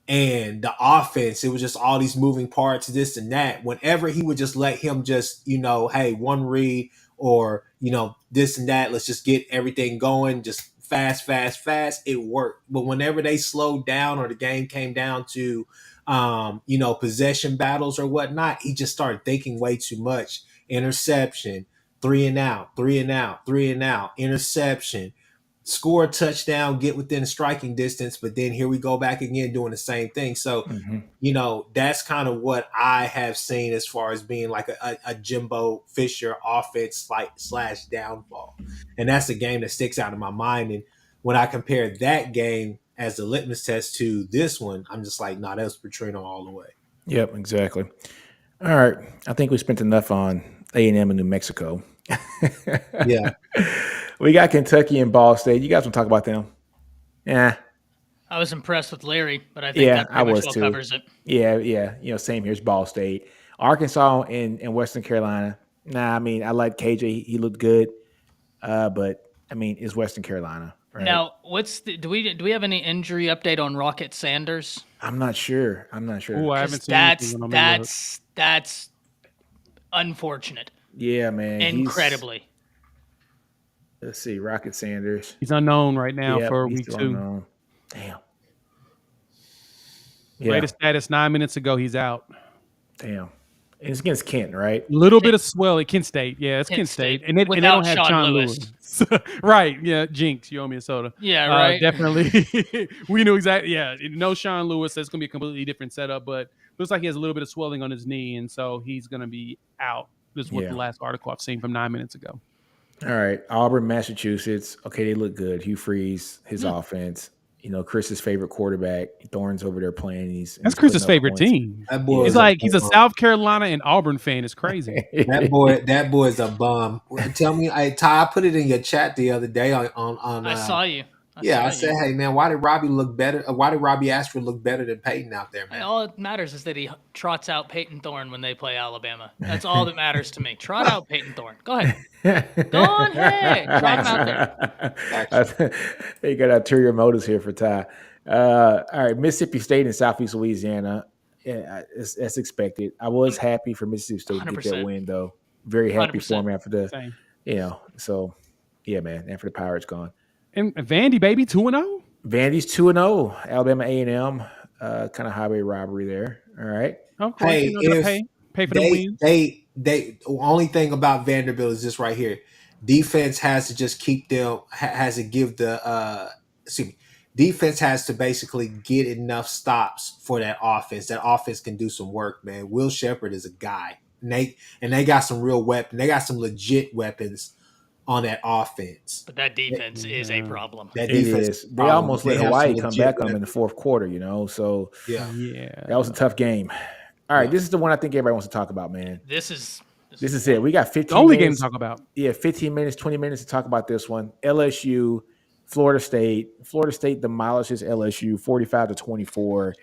And the offense, it was just all these moving parts, this and that. Whenever he would just let him just, hey, one read or, this and that, let's just get everything going, just fast, it worked. But whenever they slowed down or the game came down to, possession battles or whatnot, he just started thinking way too much. Interception, 3 and out, interception. Score a touchdown, get within striking distance, but then here we go back again doing the same thing. So, that's kind of what I have seen as far as being like a Jimbo Fisher offense / downfall. And that's the game that sticks out in my mind. And when I compare that game as the litmus test to this one, I'm just like, nah, that was Petrino all the way. Yep, exactly. All right. I think we spent enough on A&M and New Mexico. Yeah. We got Kentucky and Ball State. You guys want to talk about them? Yeah. I was impressed with Larry, but I think that pretty much covers it. Yeah. Same here. It's Ball State. Arkansas and Western Carolina. Nah, I mean, I like KJ. He looked good. But, I mean, it's Western Carolina. Right? Now, do we have any injury update on Rocket Sanders? I'm not sure. Ooh, I haven't seen anything. That's unfortunate. Yeah, man. Incredibly. Let's see, Rocket Sanders. He's unknown right now for week 2. Unknown. Damn. Yeah. Latest status 9 minutes ago, he's out. Damn. And it's against Kent, right? Little bit of swell at Kent State. Yeah, it's Kent State. And they don't have Sean Lewis. Right. Yeah, Jinx, you owe me a soda. Yeah, right. Definitely. We knew exactly. Yeah, no Sean Lewis. That's going to be a completely different setup, but looks like he has a little bit of swelling on his knee, and so he's going to be out. This is what the last article I've seen from 9 minutes ago. All right, Auburn, Massachusetts. Okay, they look good. Hugh Freeze, his Hmm. offense. Chris's favorite quarterback. Thorne's over there playing. That's He's putting Chris's up favorite points. team. That boy Yeah. He's is a like he's a bum. South Carolina and Auburn fan. It's crazy. That boy is a bum. Tell me, Ty, I put it in your chat the other day on I saw you. yeah, I saw said, you. hey man, why did Robbie look better? Why did Robbie Ashford look better than Peyton out there, man? All that matters is that he trots out Peyton Thorne when they play Alabama. That's all that matters to me. Trot out Peyton Thorne. Go ahead. Go on ahead. Trot him out there. You got ulterior motives here for Ty. All right, Mississippi State and Southeast Louisiana. Yeah, as expected. I was happy for Mississippi State to get that 100%. win, though. Very happy for 100%. him after the, Same. So yeah, man. After the Pirates gone, And Vandy, baby, 2-0. Vandy's 2-0. Alabama A&M, kind of highway robbery there. All right. Of course, Hey, they pay for the wins. the only thing about Vanderbilt is this right here. Defense has to just keep them, has to give the defense has to basically get enough stops for that offense. That offense can do some work, man. Will Shepherd is a guy. And they got some real weapons. They got some legit weapons on that offense. But that defense is a problem. That It defense is. a They problem. almost let have Hawaii some come legit back on them in the weapons. fourth quarter, So Yeah. Yeah. that was a tough game. All right, Yeah. this is the one I think everybody wants to talk about, man. This is This is it. We got 15 The only game minutes. to talk about. Yeah, 15 minutes, 20 minutes to talk about this one. LSU, Florida State. Florida State demolishes LSU 45-24.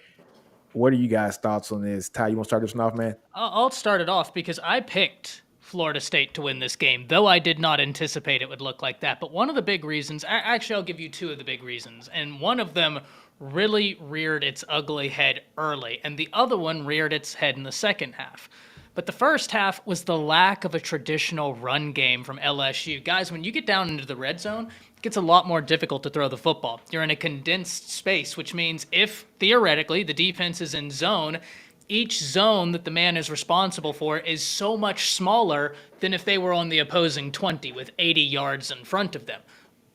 What are you guys' thoughts on this? Ty, you want to start this one off, man? I'll start it off because I picked Florida State to win this game, though I did not anticipate it would look like that. But one of the big reasons, actually, I'll give you two of the big reasons, and one of them really reared its ugly head early, and the other one reared its head in the second half. But the first half was the lack of a traditional run game from LSU. Guys, when you get down into the red zone, it gets a lot more difficult to throw the football. You're in a condensed space, which means if, theoretically, the defense is in zone, each zone that the man is responsible for is so much smaller than if they were on the opposing 20 with 80 yards in front of them.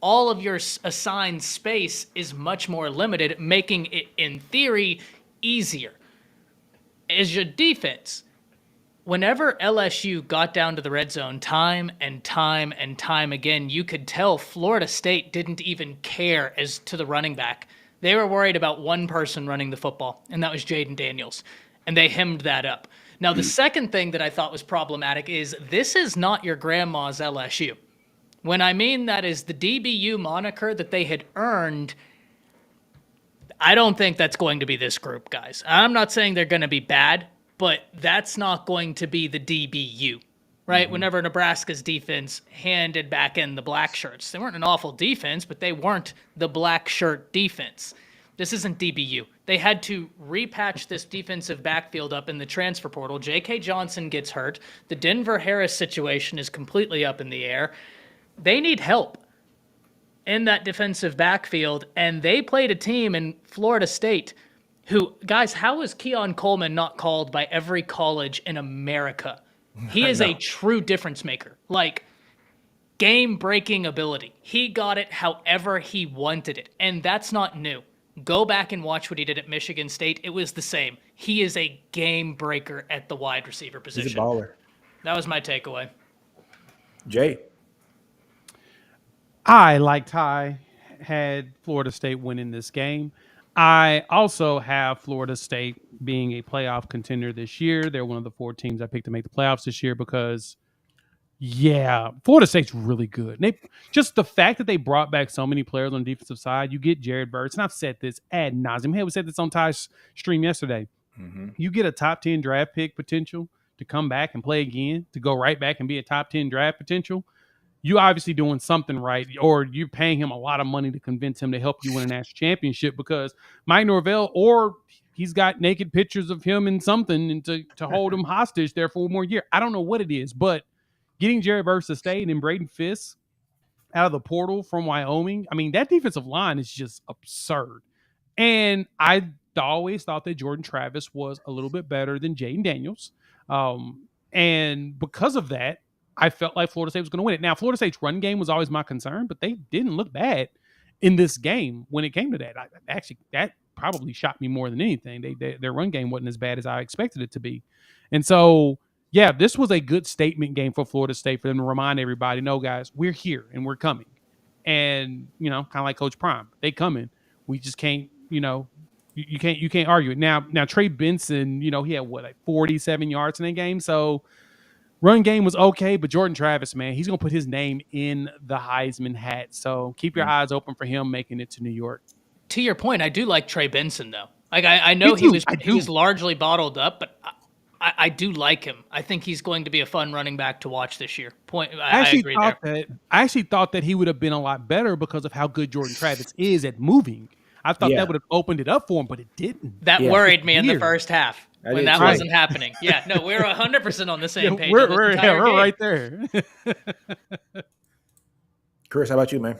All of your assigned space is much more limited, making it, in theory, easier. As your defense, whenever LSU got down to the red zone time and time and time again, you could tell Florida State didn't even care as to the running back. They were worried about one person running the football, and that was Jaden Daniels, and they hemmed that up. Now, the second thing that I thought was problematic is this is not your grandma's LSU. When I mean that is the DBU moniker that they had earned, I don't think that's going to be this group, guys. I'm not saying they're going to be bad, but that's not going to be the DBU, right? Mm-hmm. Whenever Nebraska's defense handed back in the black shirts, they weren't an awful defense, but they weren't the black shirt defense. This isn't DBU. They had to repatch this defensive backfield up in the transfer portal. J.K. Johnson gets hurt. The Denver Harris situation is completely up in the air. They need help in that defensive backfield, and they played a team in Florida State who, guys, how is Keon Coleman not called by every college in America? He is a true difference maker. Like, game-breaking ability. He got it however he wanted it, and that's not new. Go back and watch what he did at Michigan State. It was the same. He is a game breaker at the wide receiver position. He's a baller. That was my takeaway. Jay? I, like Ty, had Florida State winning this game. I also have Florida State being a playoff contender this year. They're one of the 4 teams I picked to make the playoffs this year because, yeah, Florida State's really good. And just the fact that they brought back so many players on the defensive side, you get Jared Verse, and I've said this ad nauseum. Hey, we said this on Ty's stream yesterday. Mm-hmm. You get a top 10 draft pick potential to come back and play again, to go right back and be a top 10 draft potential. You obviously doing something right, or you're paying him a lot of money to convince him to help you win a national championship because Mike Norvell, or he's got naked pictures of him in something and to hold him hostage there for one more year. I don't know what it is, but getting Jared Verse to stay and then Braden Fisk out of the portal from Wyoming, I mean, that defensive line is just absurd. And I always thought that Jordan Travis was a little bit better than Jaden Daniels. And because of that, I felt like Florida State was going to win it. Now, Florida State's run game was always my concern, but they didn't look bad in this game when it came to that. That probably shocked me more than anything. Their run game wasn't as bad as I expected it to be. And so yeah, this was a good statement game for Florida State for them to remind everybody, no, guys, we're here and we're coming. And, kind of like Coach Prime, they coming. We just can't, you can't argue it. Now Trey Benson, he had like 47 yards in that game. So run game was okay, but Jordan Travis, man, he's gonna put his name in the Heisman hat. So keep your eyes open for him making it to New York. To your point, I do like Trey Benson though. Like I know he was largely bottled up, but I do like him. I think he's going to be a fun running back to watch this year. I agree there. I actually thought that he would have been a lot better because of how good Jordan Travis is at moving. I thought that would have opened it up for him, but it didn't. That worried me in the first half when that wasn't happening. Yeah, no, we're 100% on the same page. We're right there. Chris, how about you, man?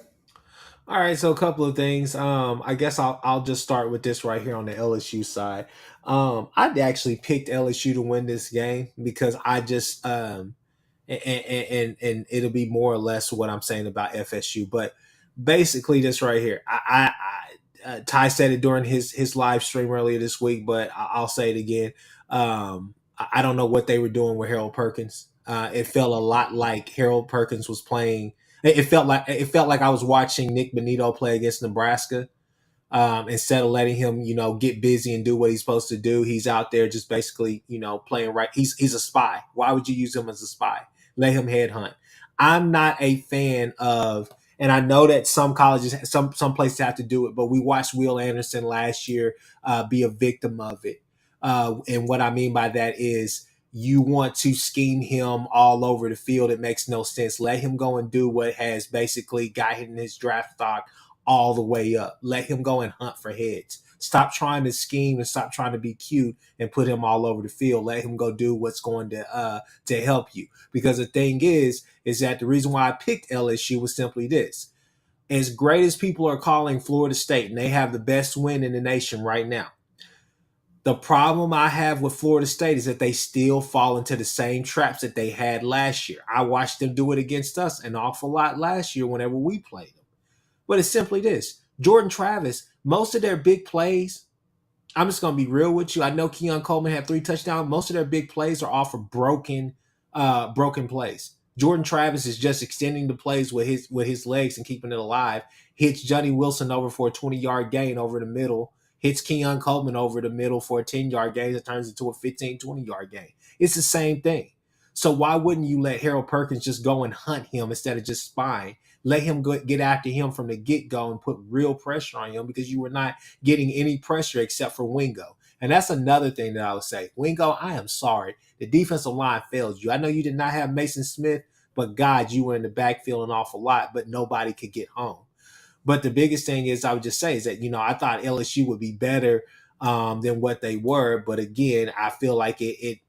All right, so a couple of things. I guess I'll just start with this right here on the LSU side. I'd actually picked LSU to win this game because I just and it'll be more or less what I'm saying about FSU, but basically this right here. Ty said it during his live stream earlier this week, but I'll say it again. I don't know what they were doing with Harold Perkins. It felt a lot like Harold Perkins was playing. It felt like I was watching Nick Bonito play against Nebraska. Instead of letting him, get busy and do what he's supposed to do, he's out there just basically, playing right. He's a spy. Why would you use him as a spy? Let him headhunt. I'm not a fan of, and I know that some colleges, some places have to do it, but we watched Will Anderson last year be a victim of it. And what I mean by that is you want to scheme him all over the field. It makes no sense. Let him go and do what has basically got him in his draft stock all the way up. Let him go and hunt for heads. Stop trying to scheme and stop trying to be cute and put him all over the field. Let him go do what's going to help you. Because the thing is that the reason why I picked LSU was simply this. As great as people are calling Florida State, and they have the best win in the nation right now, the problem I have with Florida State is that they still fall into the same traps that they had last year. I watched them do it against us an awful lot last year whenever we played them. But it's simply this. Jordan Travis, most of their big plays, I'm just going to be real with you. I know Keon Coleman had 3 touchdowns. Most of their big plays are off of broken plays. Jordan Travis is just extending the plays with his legs and keeping it alive. Hits Johnny Wilson over for a 20-yard gain over the middle. Hits Keon Coleman over the middle for a 10-yard gain that turns into a 15, 20-yard gain. It's the same thing. So why wouldn't you let Harold Perkins just go and hunt him instead of just spying? Let him get after him from the get-go and put real pressure on him because you were not getting any pressure except for Wingo. And that's another thing that I would say. Wingo, I am sorry. The defensive line failed you. I know you did not have Mason Smith, but God, you were in the backfield an awful lot, but nobody could get home. But the biggest thing is, I would just say is that, I thought LSU would be better than what they were. But again, I feel like it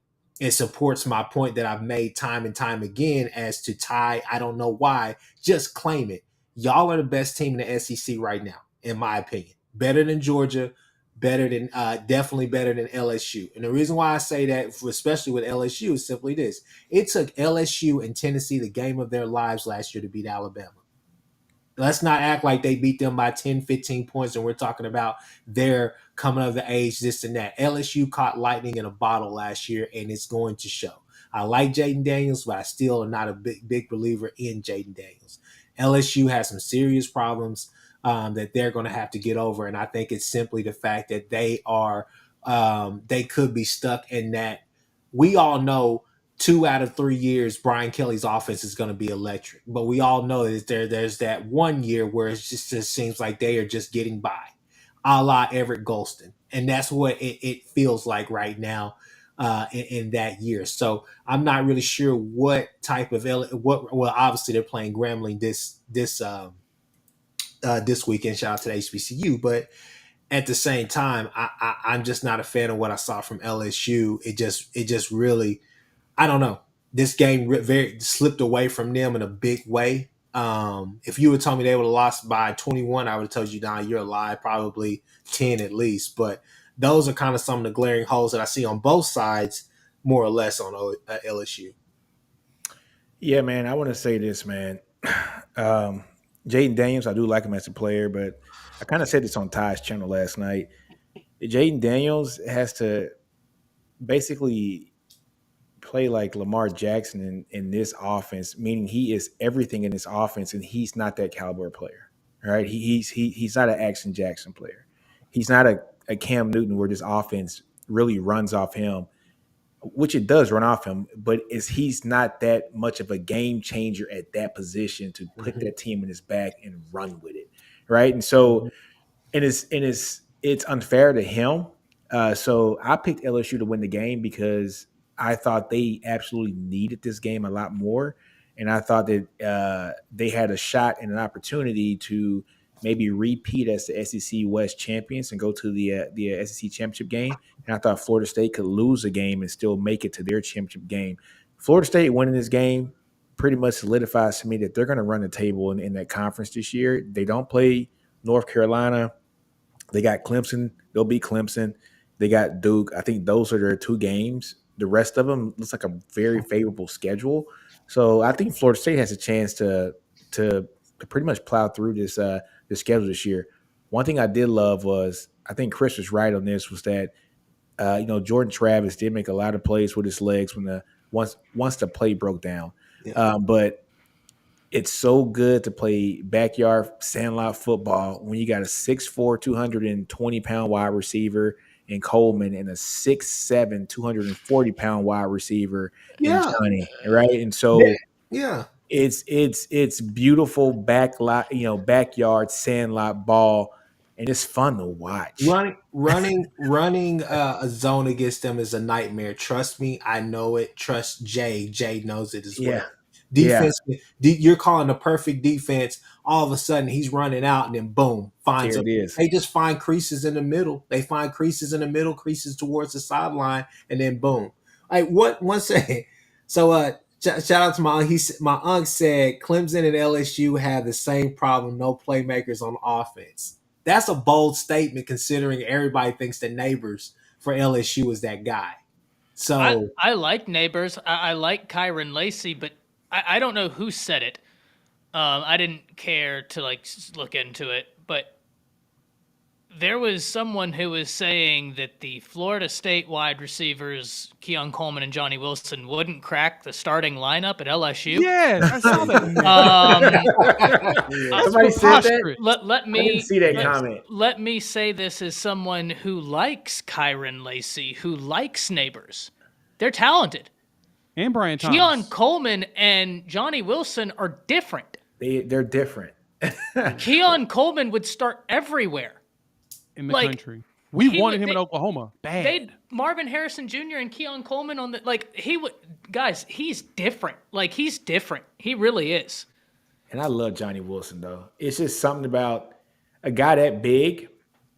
supports my point that I've made time and time again as to Ty. I don't know why. Just claim it. Y'all are the best team in the SEC right now, in my opinion. Better than Georgia, definitely better than LSU. And the reason why I say that, especially with LSU, is simply this. It took LSU and Tennessee the game of their lives last year to beat Alabama. Let's not act like they beat them by 10, 15 points and we're talking about their coming of the age, this and that. LSU caught lightning in a bottle last year, and it's going to show. I like Jayden Daniels, but I still am not a big believer in Jayden Daniels. LSU has some serious problems that they're going to have to get over, and I think it's simply the fact that they could be stuck in that. We all know 2 out of 3 years, Brian Kelly's offense is going to be electric. But we all know that there's that 1 year where it just seems like they are just getting by, a la Everett Golston. And that's what it feels like right now in that year. So I'm not really sure what type of well, obviously they're playing Grambling this weekend. Shout out to the HBCU. But at the same time, I'm just not a fan of what I saw from LSU. It just really, I don't know. This game very slipped away from them in a big way. If you would tell me they would have lost by 21, I would have told you, nah, you're a lie, probably 10 at least. But those are kind of some of the glaring holes that I see on both sides, more or less on LSU. Yeah, man, I want to say this, man. Jayden Daniels, I do like him as a player, but I kind of said this on Ty's channel last night. Jayden Daniels has to basically play like Lamar Jackson in this offense, meaning he is everything in this offense, and he's not that caliber player, right? He's not an Action Jackson player. He's not a Cam Newton where this offense really runs off him, which it does run off him, but he's not that much of a game changer at that position to put that team in his back and run with it, right? And so, it's unfair to him. So I picked LSU to win the game because I thought they absolutely needed this game a lot more, and I thought that they had a shot and an opportunity to maybe repeat as the SEC West champions and go to the SEC championship game. And I thought Florida State could lose a game and still make it to their championship game. Florida State winning this game pretty much solidifies to me that they're going to run the table in that conference this year. They don't play North Carolina. They got Clemson. They'll beat Clemson. They got Duke. I think those are their two games. The rest of them looks like a very favorable schedule. So I think Florida State has a chance to pretty much plow through this schedule this year. One thing I did love was, I think Chris was right on this, was that Jordan Travis did make a lot of plays with his legs once the play broke down. Yeah. But it's so good to play backyard sandlot football when you got a 6'4", 220-pound wide receiver in Coleman and a 6'7", 240-pound wide receiver in Johnny, right? And so it's beautiful backyard sandlot ball, and it's fun to watch. Running a zone against them is a nightmare. Trust me, I know it. Trust Jay. Jay knows it as well. Defense, you're calling the perfect defense. All of a sudden, he's running out, and then boom, finds them. They just find creases in the middle. They find creases in the middle, creases towards the sideline, and then boom. One second. So, shout out to my uncle. My uncle said Clemson and LSU have the same problem: no playmakers on offense. That's a bold statement, considering everybody thinks the Neighbors for LSU is that guy. So I like Neighbors. I like Kyron Lacey, but I don't know who said it. I didn't care to look into it, but there was someone who was saying that the Florida State wide receivers, Keon Coleman and Johnny Wilson, wouldn't crack the starting lineup at LSU. Yes, I saw that. Somebody said that? Let me I didn't see that comment. Let me say this as someone who likes Kyron Lacey, who likes Neighbors. They're talented. And Brian Thomas. Keon Coleman and Johnny Wilson are different. They're different. Keon Coleman would start everywhere in the country. We wanted him in Oklahoma. Bad. Marvin Harrison Jr. and Keon Coleman on the he would he's different. He's different. He really is. And I love Johnny Wilson though. It's just something about a guy that big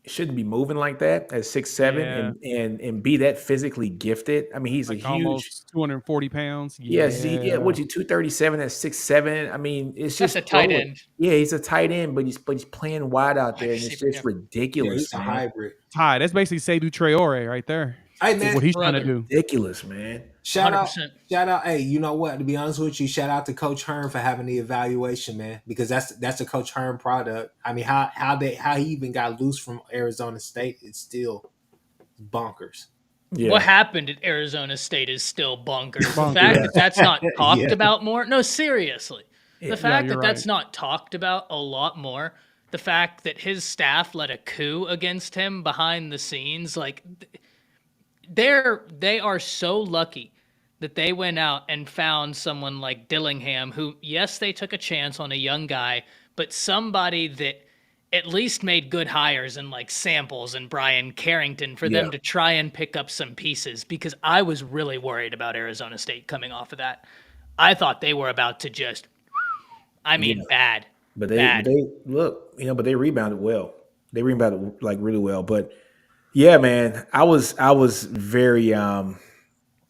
shouldn't be moving like that at 6'7" and be that physically gifted. I mean, he's a huge, almost 240 pounds. Yes, what's he 237 at 6'7"? I mean, it's just a tight end. Yeah, he's a tight end, but he's playing wide out there, and it's just ridiculous. He's a hybrid. Ty, that's basically Seydou Traore right there. Hey, man, what he's trying to do. Ridiculous, man. Shout out. Hey, you know what? To be honest with you, shout out to Coach Hearn for having the evaluation, man, because that's a Coach Hearn product. I mean, how he even got loose from Arizona State, it's still bonkers. Yeah. What happened at Arizona State is still bonkers. The fact that that's not talked about more. No, seriously. The fact that that's not talked about a lot more. The fact that his staff led a coup against him behind the scenes, they are so lucky that they went out and found someone like Dillingham, who, yes, they took a chance on a young guy, but somebody that at least made good hires in Samples and Brian Carrington for them to try and pick up some pieces, because I was really worried about Arizona State coming off of that. I thought they were about to just, bad. But they look, but they rebounded well. They rebounded really well. But yeah, man, I was very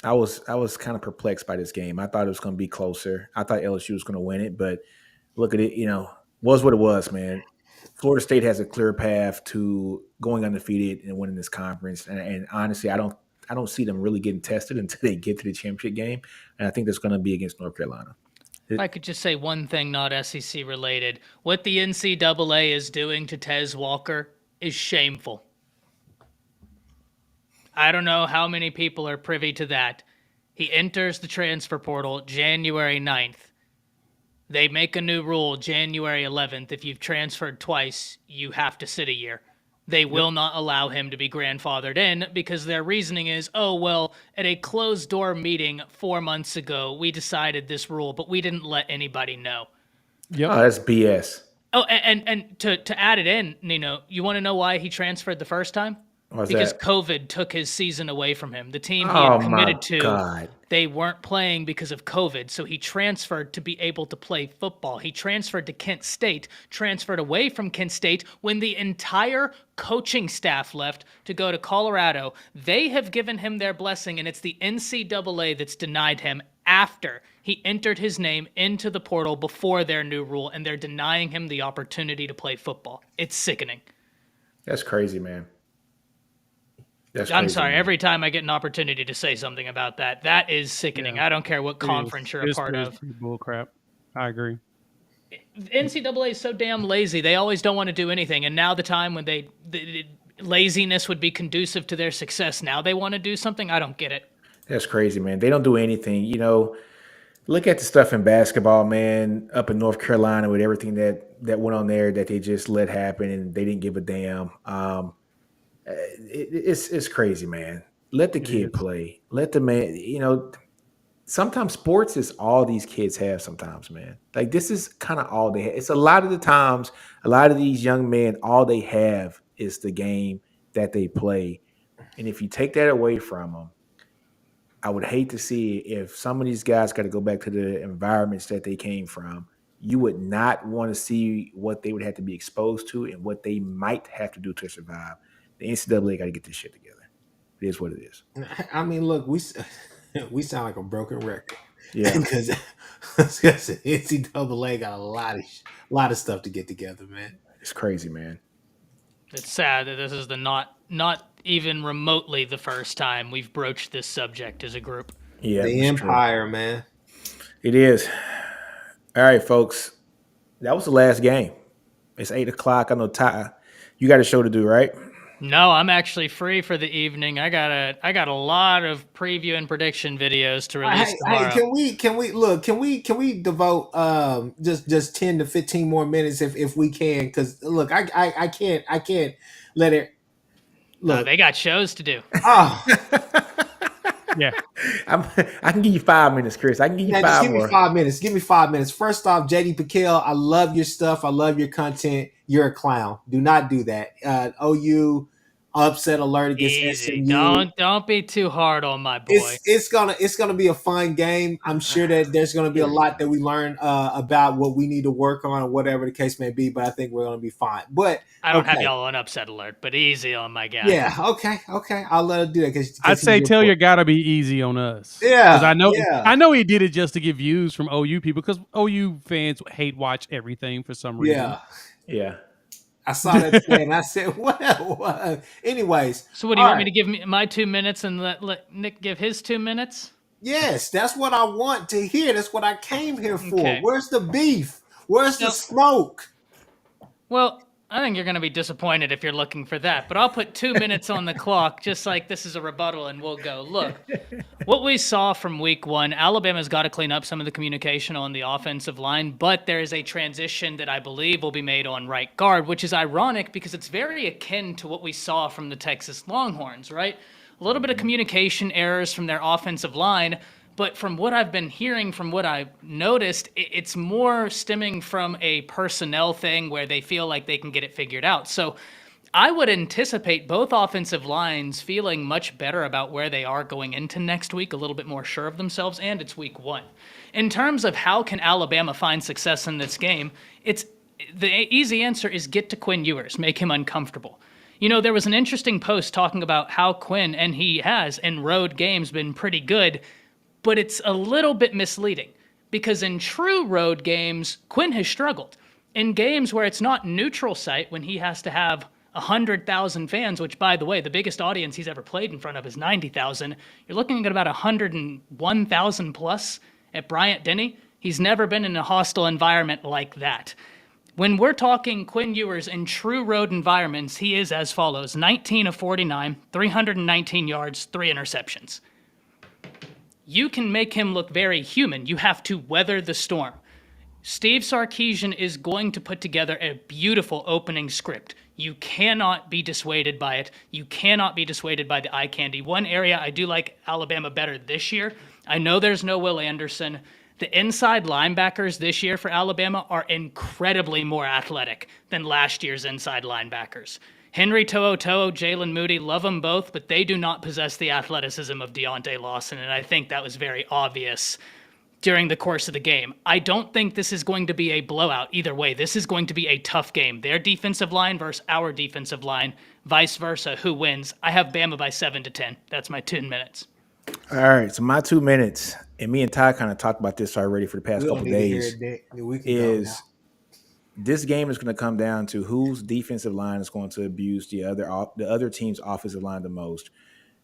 I was kind of perplexed by this game. I thought it was going to be closer. I thought LSU was going to win it, but look at it, was what it was, man. Florida State has a clear path to going undefeated and winning this conference. And honestly, I don't see them really getting tested until they get to the championship game. And I think that's going to be against North Carolina. If I could just say one thing, not SEC related. What the NCAA is doing to Tez Walker is shameful. I don't know how many people are privy to that. He enters the transfer portal January 9th. They make a new rule January 11th. If you've transferred twice, you have to sit a year. They will not allow him to be grandfathered in because their reasoning is, oh, well, at a closed door meeting 4 months ago, we decided this rule, but we didn't let anybody know. Yep. Oh, that's BS. Oh, and to add it in, you want to know why he transferred the first time? What's Because that? COVID took his season away from him. The team he Oh had my committed to, God. they weren't playing because of COVID. So he transferred to be able to play football. He transferred to Kent State, transferred away from Kent State when the entire coaching staff left to go to Colorado. They have given him their blessing, and it's the NCAA that's denied him after he entered his name into the portal before their new rule, and they're denying him the opportunity to play football. It's sickening. That's crazy, man. That's I'm crazy, sorry. man. Every time I get an opportunity to say something about that, that is sickening. I don't care what conference you're a part of. Bull crap. I agree. NCAA is so damn lazy. They always don't want to do anything. And now the time when laziness would be conducive to their success, now they want to do something. I don't get it. That's crazy, man. They don't do anything. Look at the stuff in basketball, man, up in North Carolina with everything that went on there that they just let happen and they didn't give a damn. It's crazy, man. Let the kid play. Let the man, sometimes sports is all these kids have sometimes, man. Like this is kind of all they have. It's a lot of the times, a lot of these young men, all they have is the game that they play. And if you take that away from them, I would hate to see if some of these guys got to go back to the environments that they came from. You would not want to see what they would have to be exposed to and what they might have to do to survive. The NCAA got to get this shit together. It is what it is. I mean, look, we sound like a broken record. Yeah, because NCAA got a lot of stuff to get together, man. it's crazy, man. It's sad that this is the not even remotely the first time we've broached this subject as a group. Yeah, The empire, man. It is. All right, folks. That was the last game. It's 8:00. I know Ty, you got a show to do, right? No, I'm actually free for the evening. I got a lot of preview and prediction videos to release tomorrow. Can we devote just 10 to 15 more minutes if we can? Because look, I can't let it. No, Look, they got shows to do. oh, Yeah. I can give you 5 minutes, Chris. I can give you yeah, just 5 give more. me 5 minutes. Give me 5 minutes. First off, JD Piquel, I love your stuff. I love your content. You're a clown. Do not do that. OU upset alert against Easy. SMU. Don't be too hard on my boy. It's gonna be a fun game. I'm sure that there's gonna be a lot that we learn about what we need to work on or whatever the case may be. But I think we're gonna be fine. But I don't have y'all on upset alert, but easy on my guy. yeah, okay. I'll let her do that. Cause I'd say Taylor gotta be easy on us. Yeah, 'Cause yeah. I know he did it just to get views from OU people because OU fans hate watch everything for some reason. Yeah, Yeah. I saw that today and I said, well. Anyways, So what do you want me to give me my 2 minutes and let Nick give his 2 minutes? yes, that's what I want to hear. That's what I came here for. Okay. Where's the beef? Where's the Yep. smoke? Well, I think you're going to be disappointed if you're looking for that, but I'll put 2 minutes on the clock just like this is a rebuttal and we'll go. Look, what we saw from week one, Alabama's got to clean up some of the communication on the offensive line, but there is a transition that I believe will be made on right guard, which is ironic because it's very akin to what we saw from the Texas Longhorns, right? A little bit of communication errors from their offensive line, but from what I've been hearing, from what I've noticed, it's more stemming from a personnel thing where they feel like they can get it figured out. So I would anticipate both offensive lines feeling much better about where they are going into next week, a little bit more sure of themselves, and it's week one. In terms of how can Alabama find success in this game, the easy answer is get to Quinn Ewers, make him uncomfortable. There was an interesting post talking about how Quinn, and he has in road games been pretty good, but it's a little bit misleading because in true road games, Quinn has struggled. In games where it's not neutral site, when he has to have 100,000 fans, which, by the way, the biggest audience he's ever played in front of is 90,000, you're looking at about 101,000 plus at Bryant-Denny. He's never been in a hostile environment like that. When we're talking Quinn Ewers in true road environments, he is as follows: 19 of 49, 319 yards, 3 interceptions. you can make him look very human. You have to weather the storm. Steve Sarkisian is going to put together a beautiful opening script. You cannot be dissuaded by it. You cannot be dissuaded by the eye candy. One area I do like Alabama better this year, I know there's no Will Anderson. The inside linebackers this year for Alabama are incredibly more athletic than last year's inside linebackers. Henry To'oTo'o, Jalen Moody, love them both, but they do not possess the athleticism of Deontay Lawson, and I think that was very obvious during the course of the game. I don't think this is going to be a blowout either way. This is going to be a tough game. Their defensive line versus our defensive line, vice versa. Who wins? I have Bama by 7-10. That's my 10 minutes. All right, so my 2 minutes, and me and Ty kind of talked about this already for the past couple days, is this game is going to come down to whose defensive line is going to abuse the other team's offensive line the most.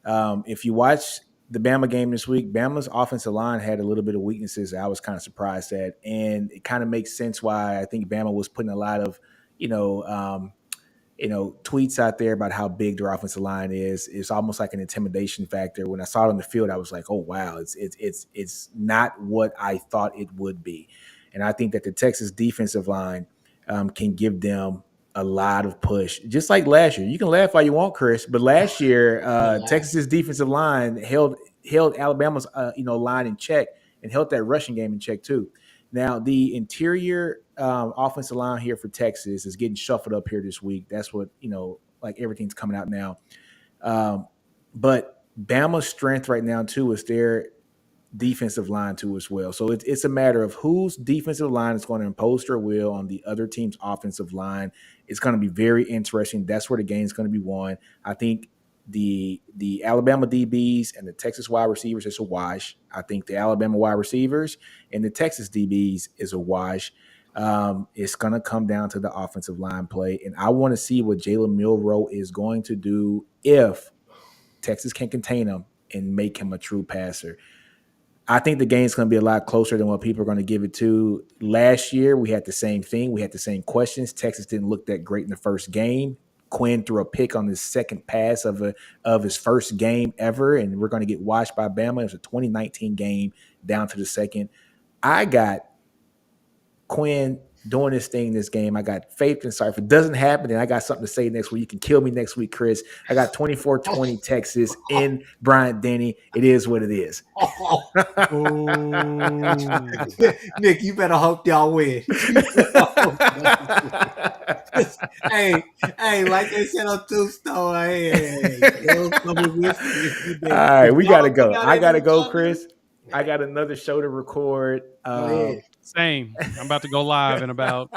If you watch the Bama game this week, Bama's offensive line had a little bit of weaknesses that I was kind of surprised at, and it kind of makes sense why I think Bama was putting a lot of, tweets out there about how big their offensive line is. It's almost like an intimidation factor. When I saw it on the field, I was like, oh wow, it's not what I thought it would be, and I think that the Texas defensive line can give them a lot of push, just like last year. You can laugh all you want, Chris, but last year, Texas's defensive line held Alabama's line in check and held that rushing game in check too. Now, the interior offensive line here for Texas is getting shuffled up here this week. That's what everything's coming out now. But Bama's strength right now too is their defensive line too as well. So it's a matter of whose defensive line is going to impose their will on the other team's offensive line. It's going to be very interesting. That's where the game is going to be won. I think the Alabama DBs and the Texas wide receivers is a wash. I think the Alabama wide receivers and the Texas DBs is a wash. It's going to come down to the offensive line play, and I want to see what Jalen Milroe is going to do if Texas can contain him and make him a true passer. I think the game's going to be a lot closer than what people are going to give it to. Last year, we had the same thing. We had the same questions. Texas didn't look that great in the first game. Quinn threw a pick on his second pass of his first game ever, and we're going to get watched by Bama. It was a 2019 game down to the second. I got Quinn doing this thing this game. I got faith and sorry. If it doesn't happen, then I got something to say next week. You can kill me next week, Chris. I got 24-20 Texas in Bryant-Denny. It is what it is. Nick, you better hope y'all win. hey, like they said on Tombstone, all right, we got to go. I got to go, Chris. I got another show to record. Same. I'm about to go live in about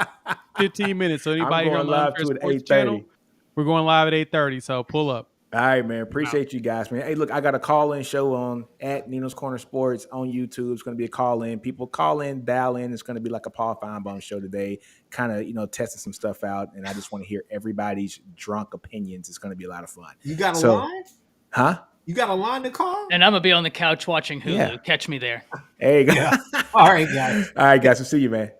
15 minutes. So anybody here on the live to Unfair at Sports channel, we're going live at 8:30. So pull up. All right, man. Appreciate you guys, man. Hey, look, I got a call-in show on at Nino's Corner Sports on YouTube. It's going to be a call-in. People call in, dial in. It's going to be like a Paul Feinbaum show today, kind of, testing some stuff out. And I just want to hear everybody's drunk opinions. It's going to be a lot of fun. You got a line? Huh? You got a line to call? And I'm going to be on the couch watching Hulu. Yeah. Catch me there. There you go. Yeah. All right, guys. All right, guys. We'll see you, man.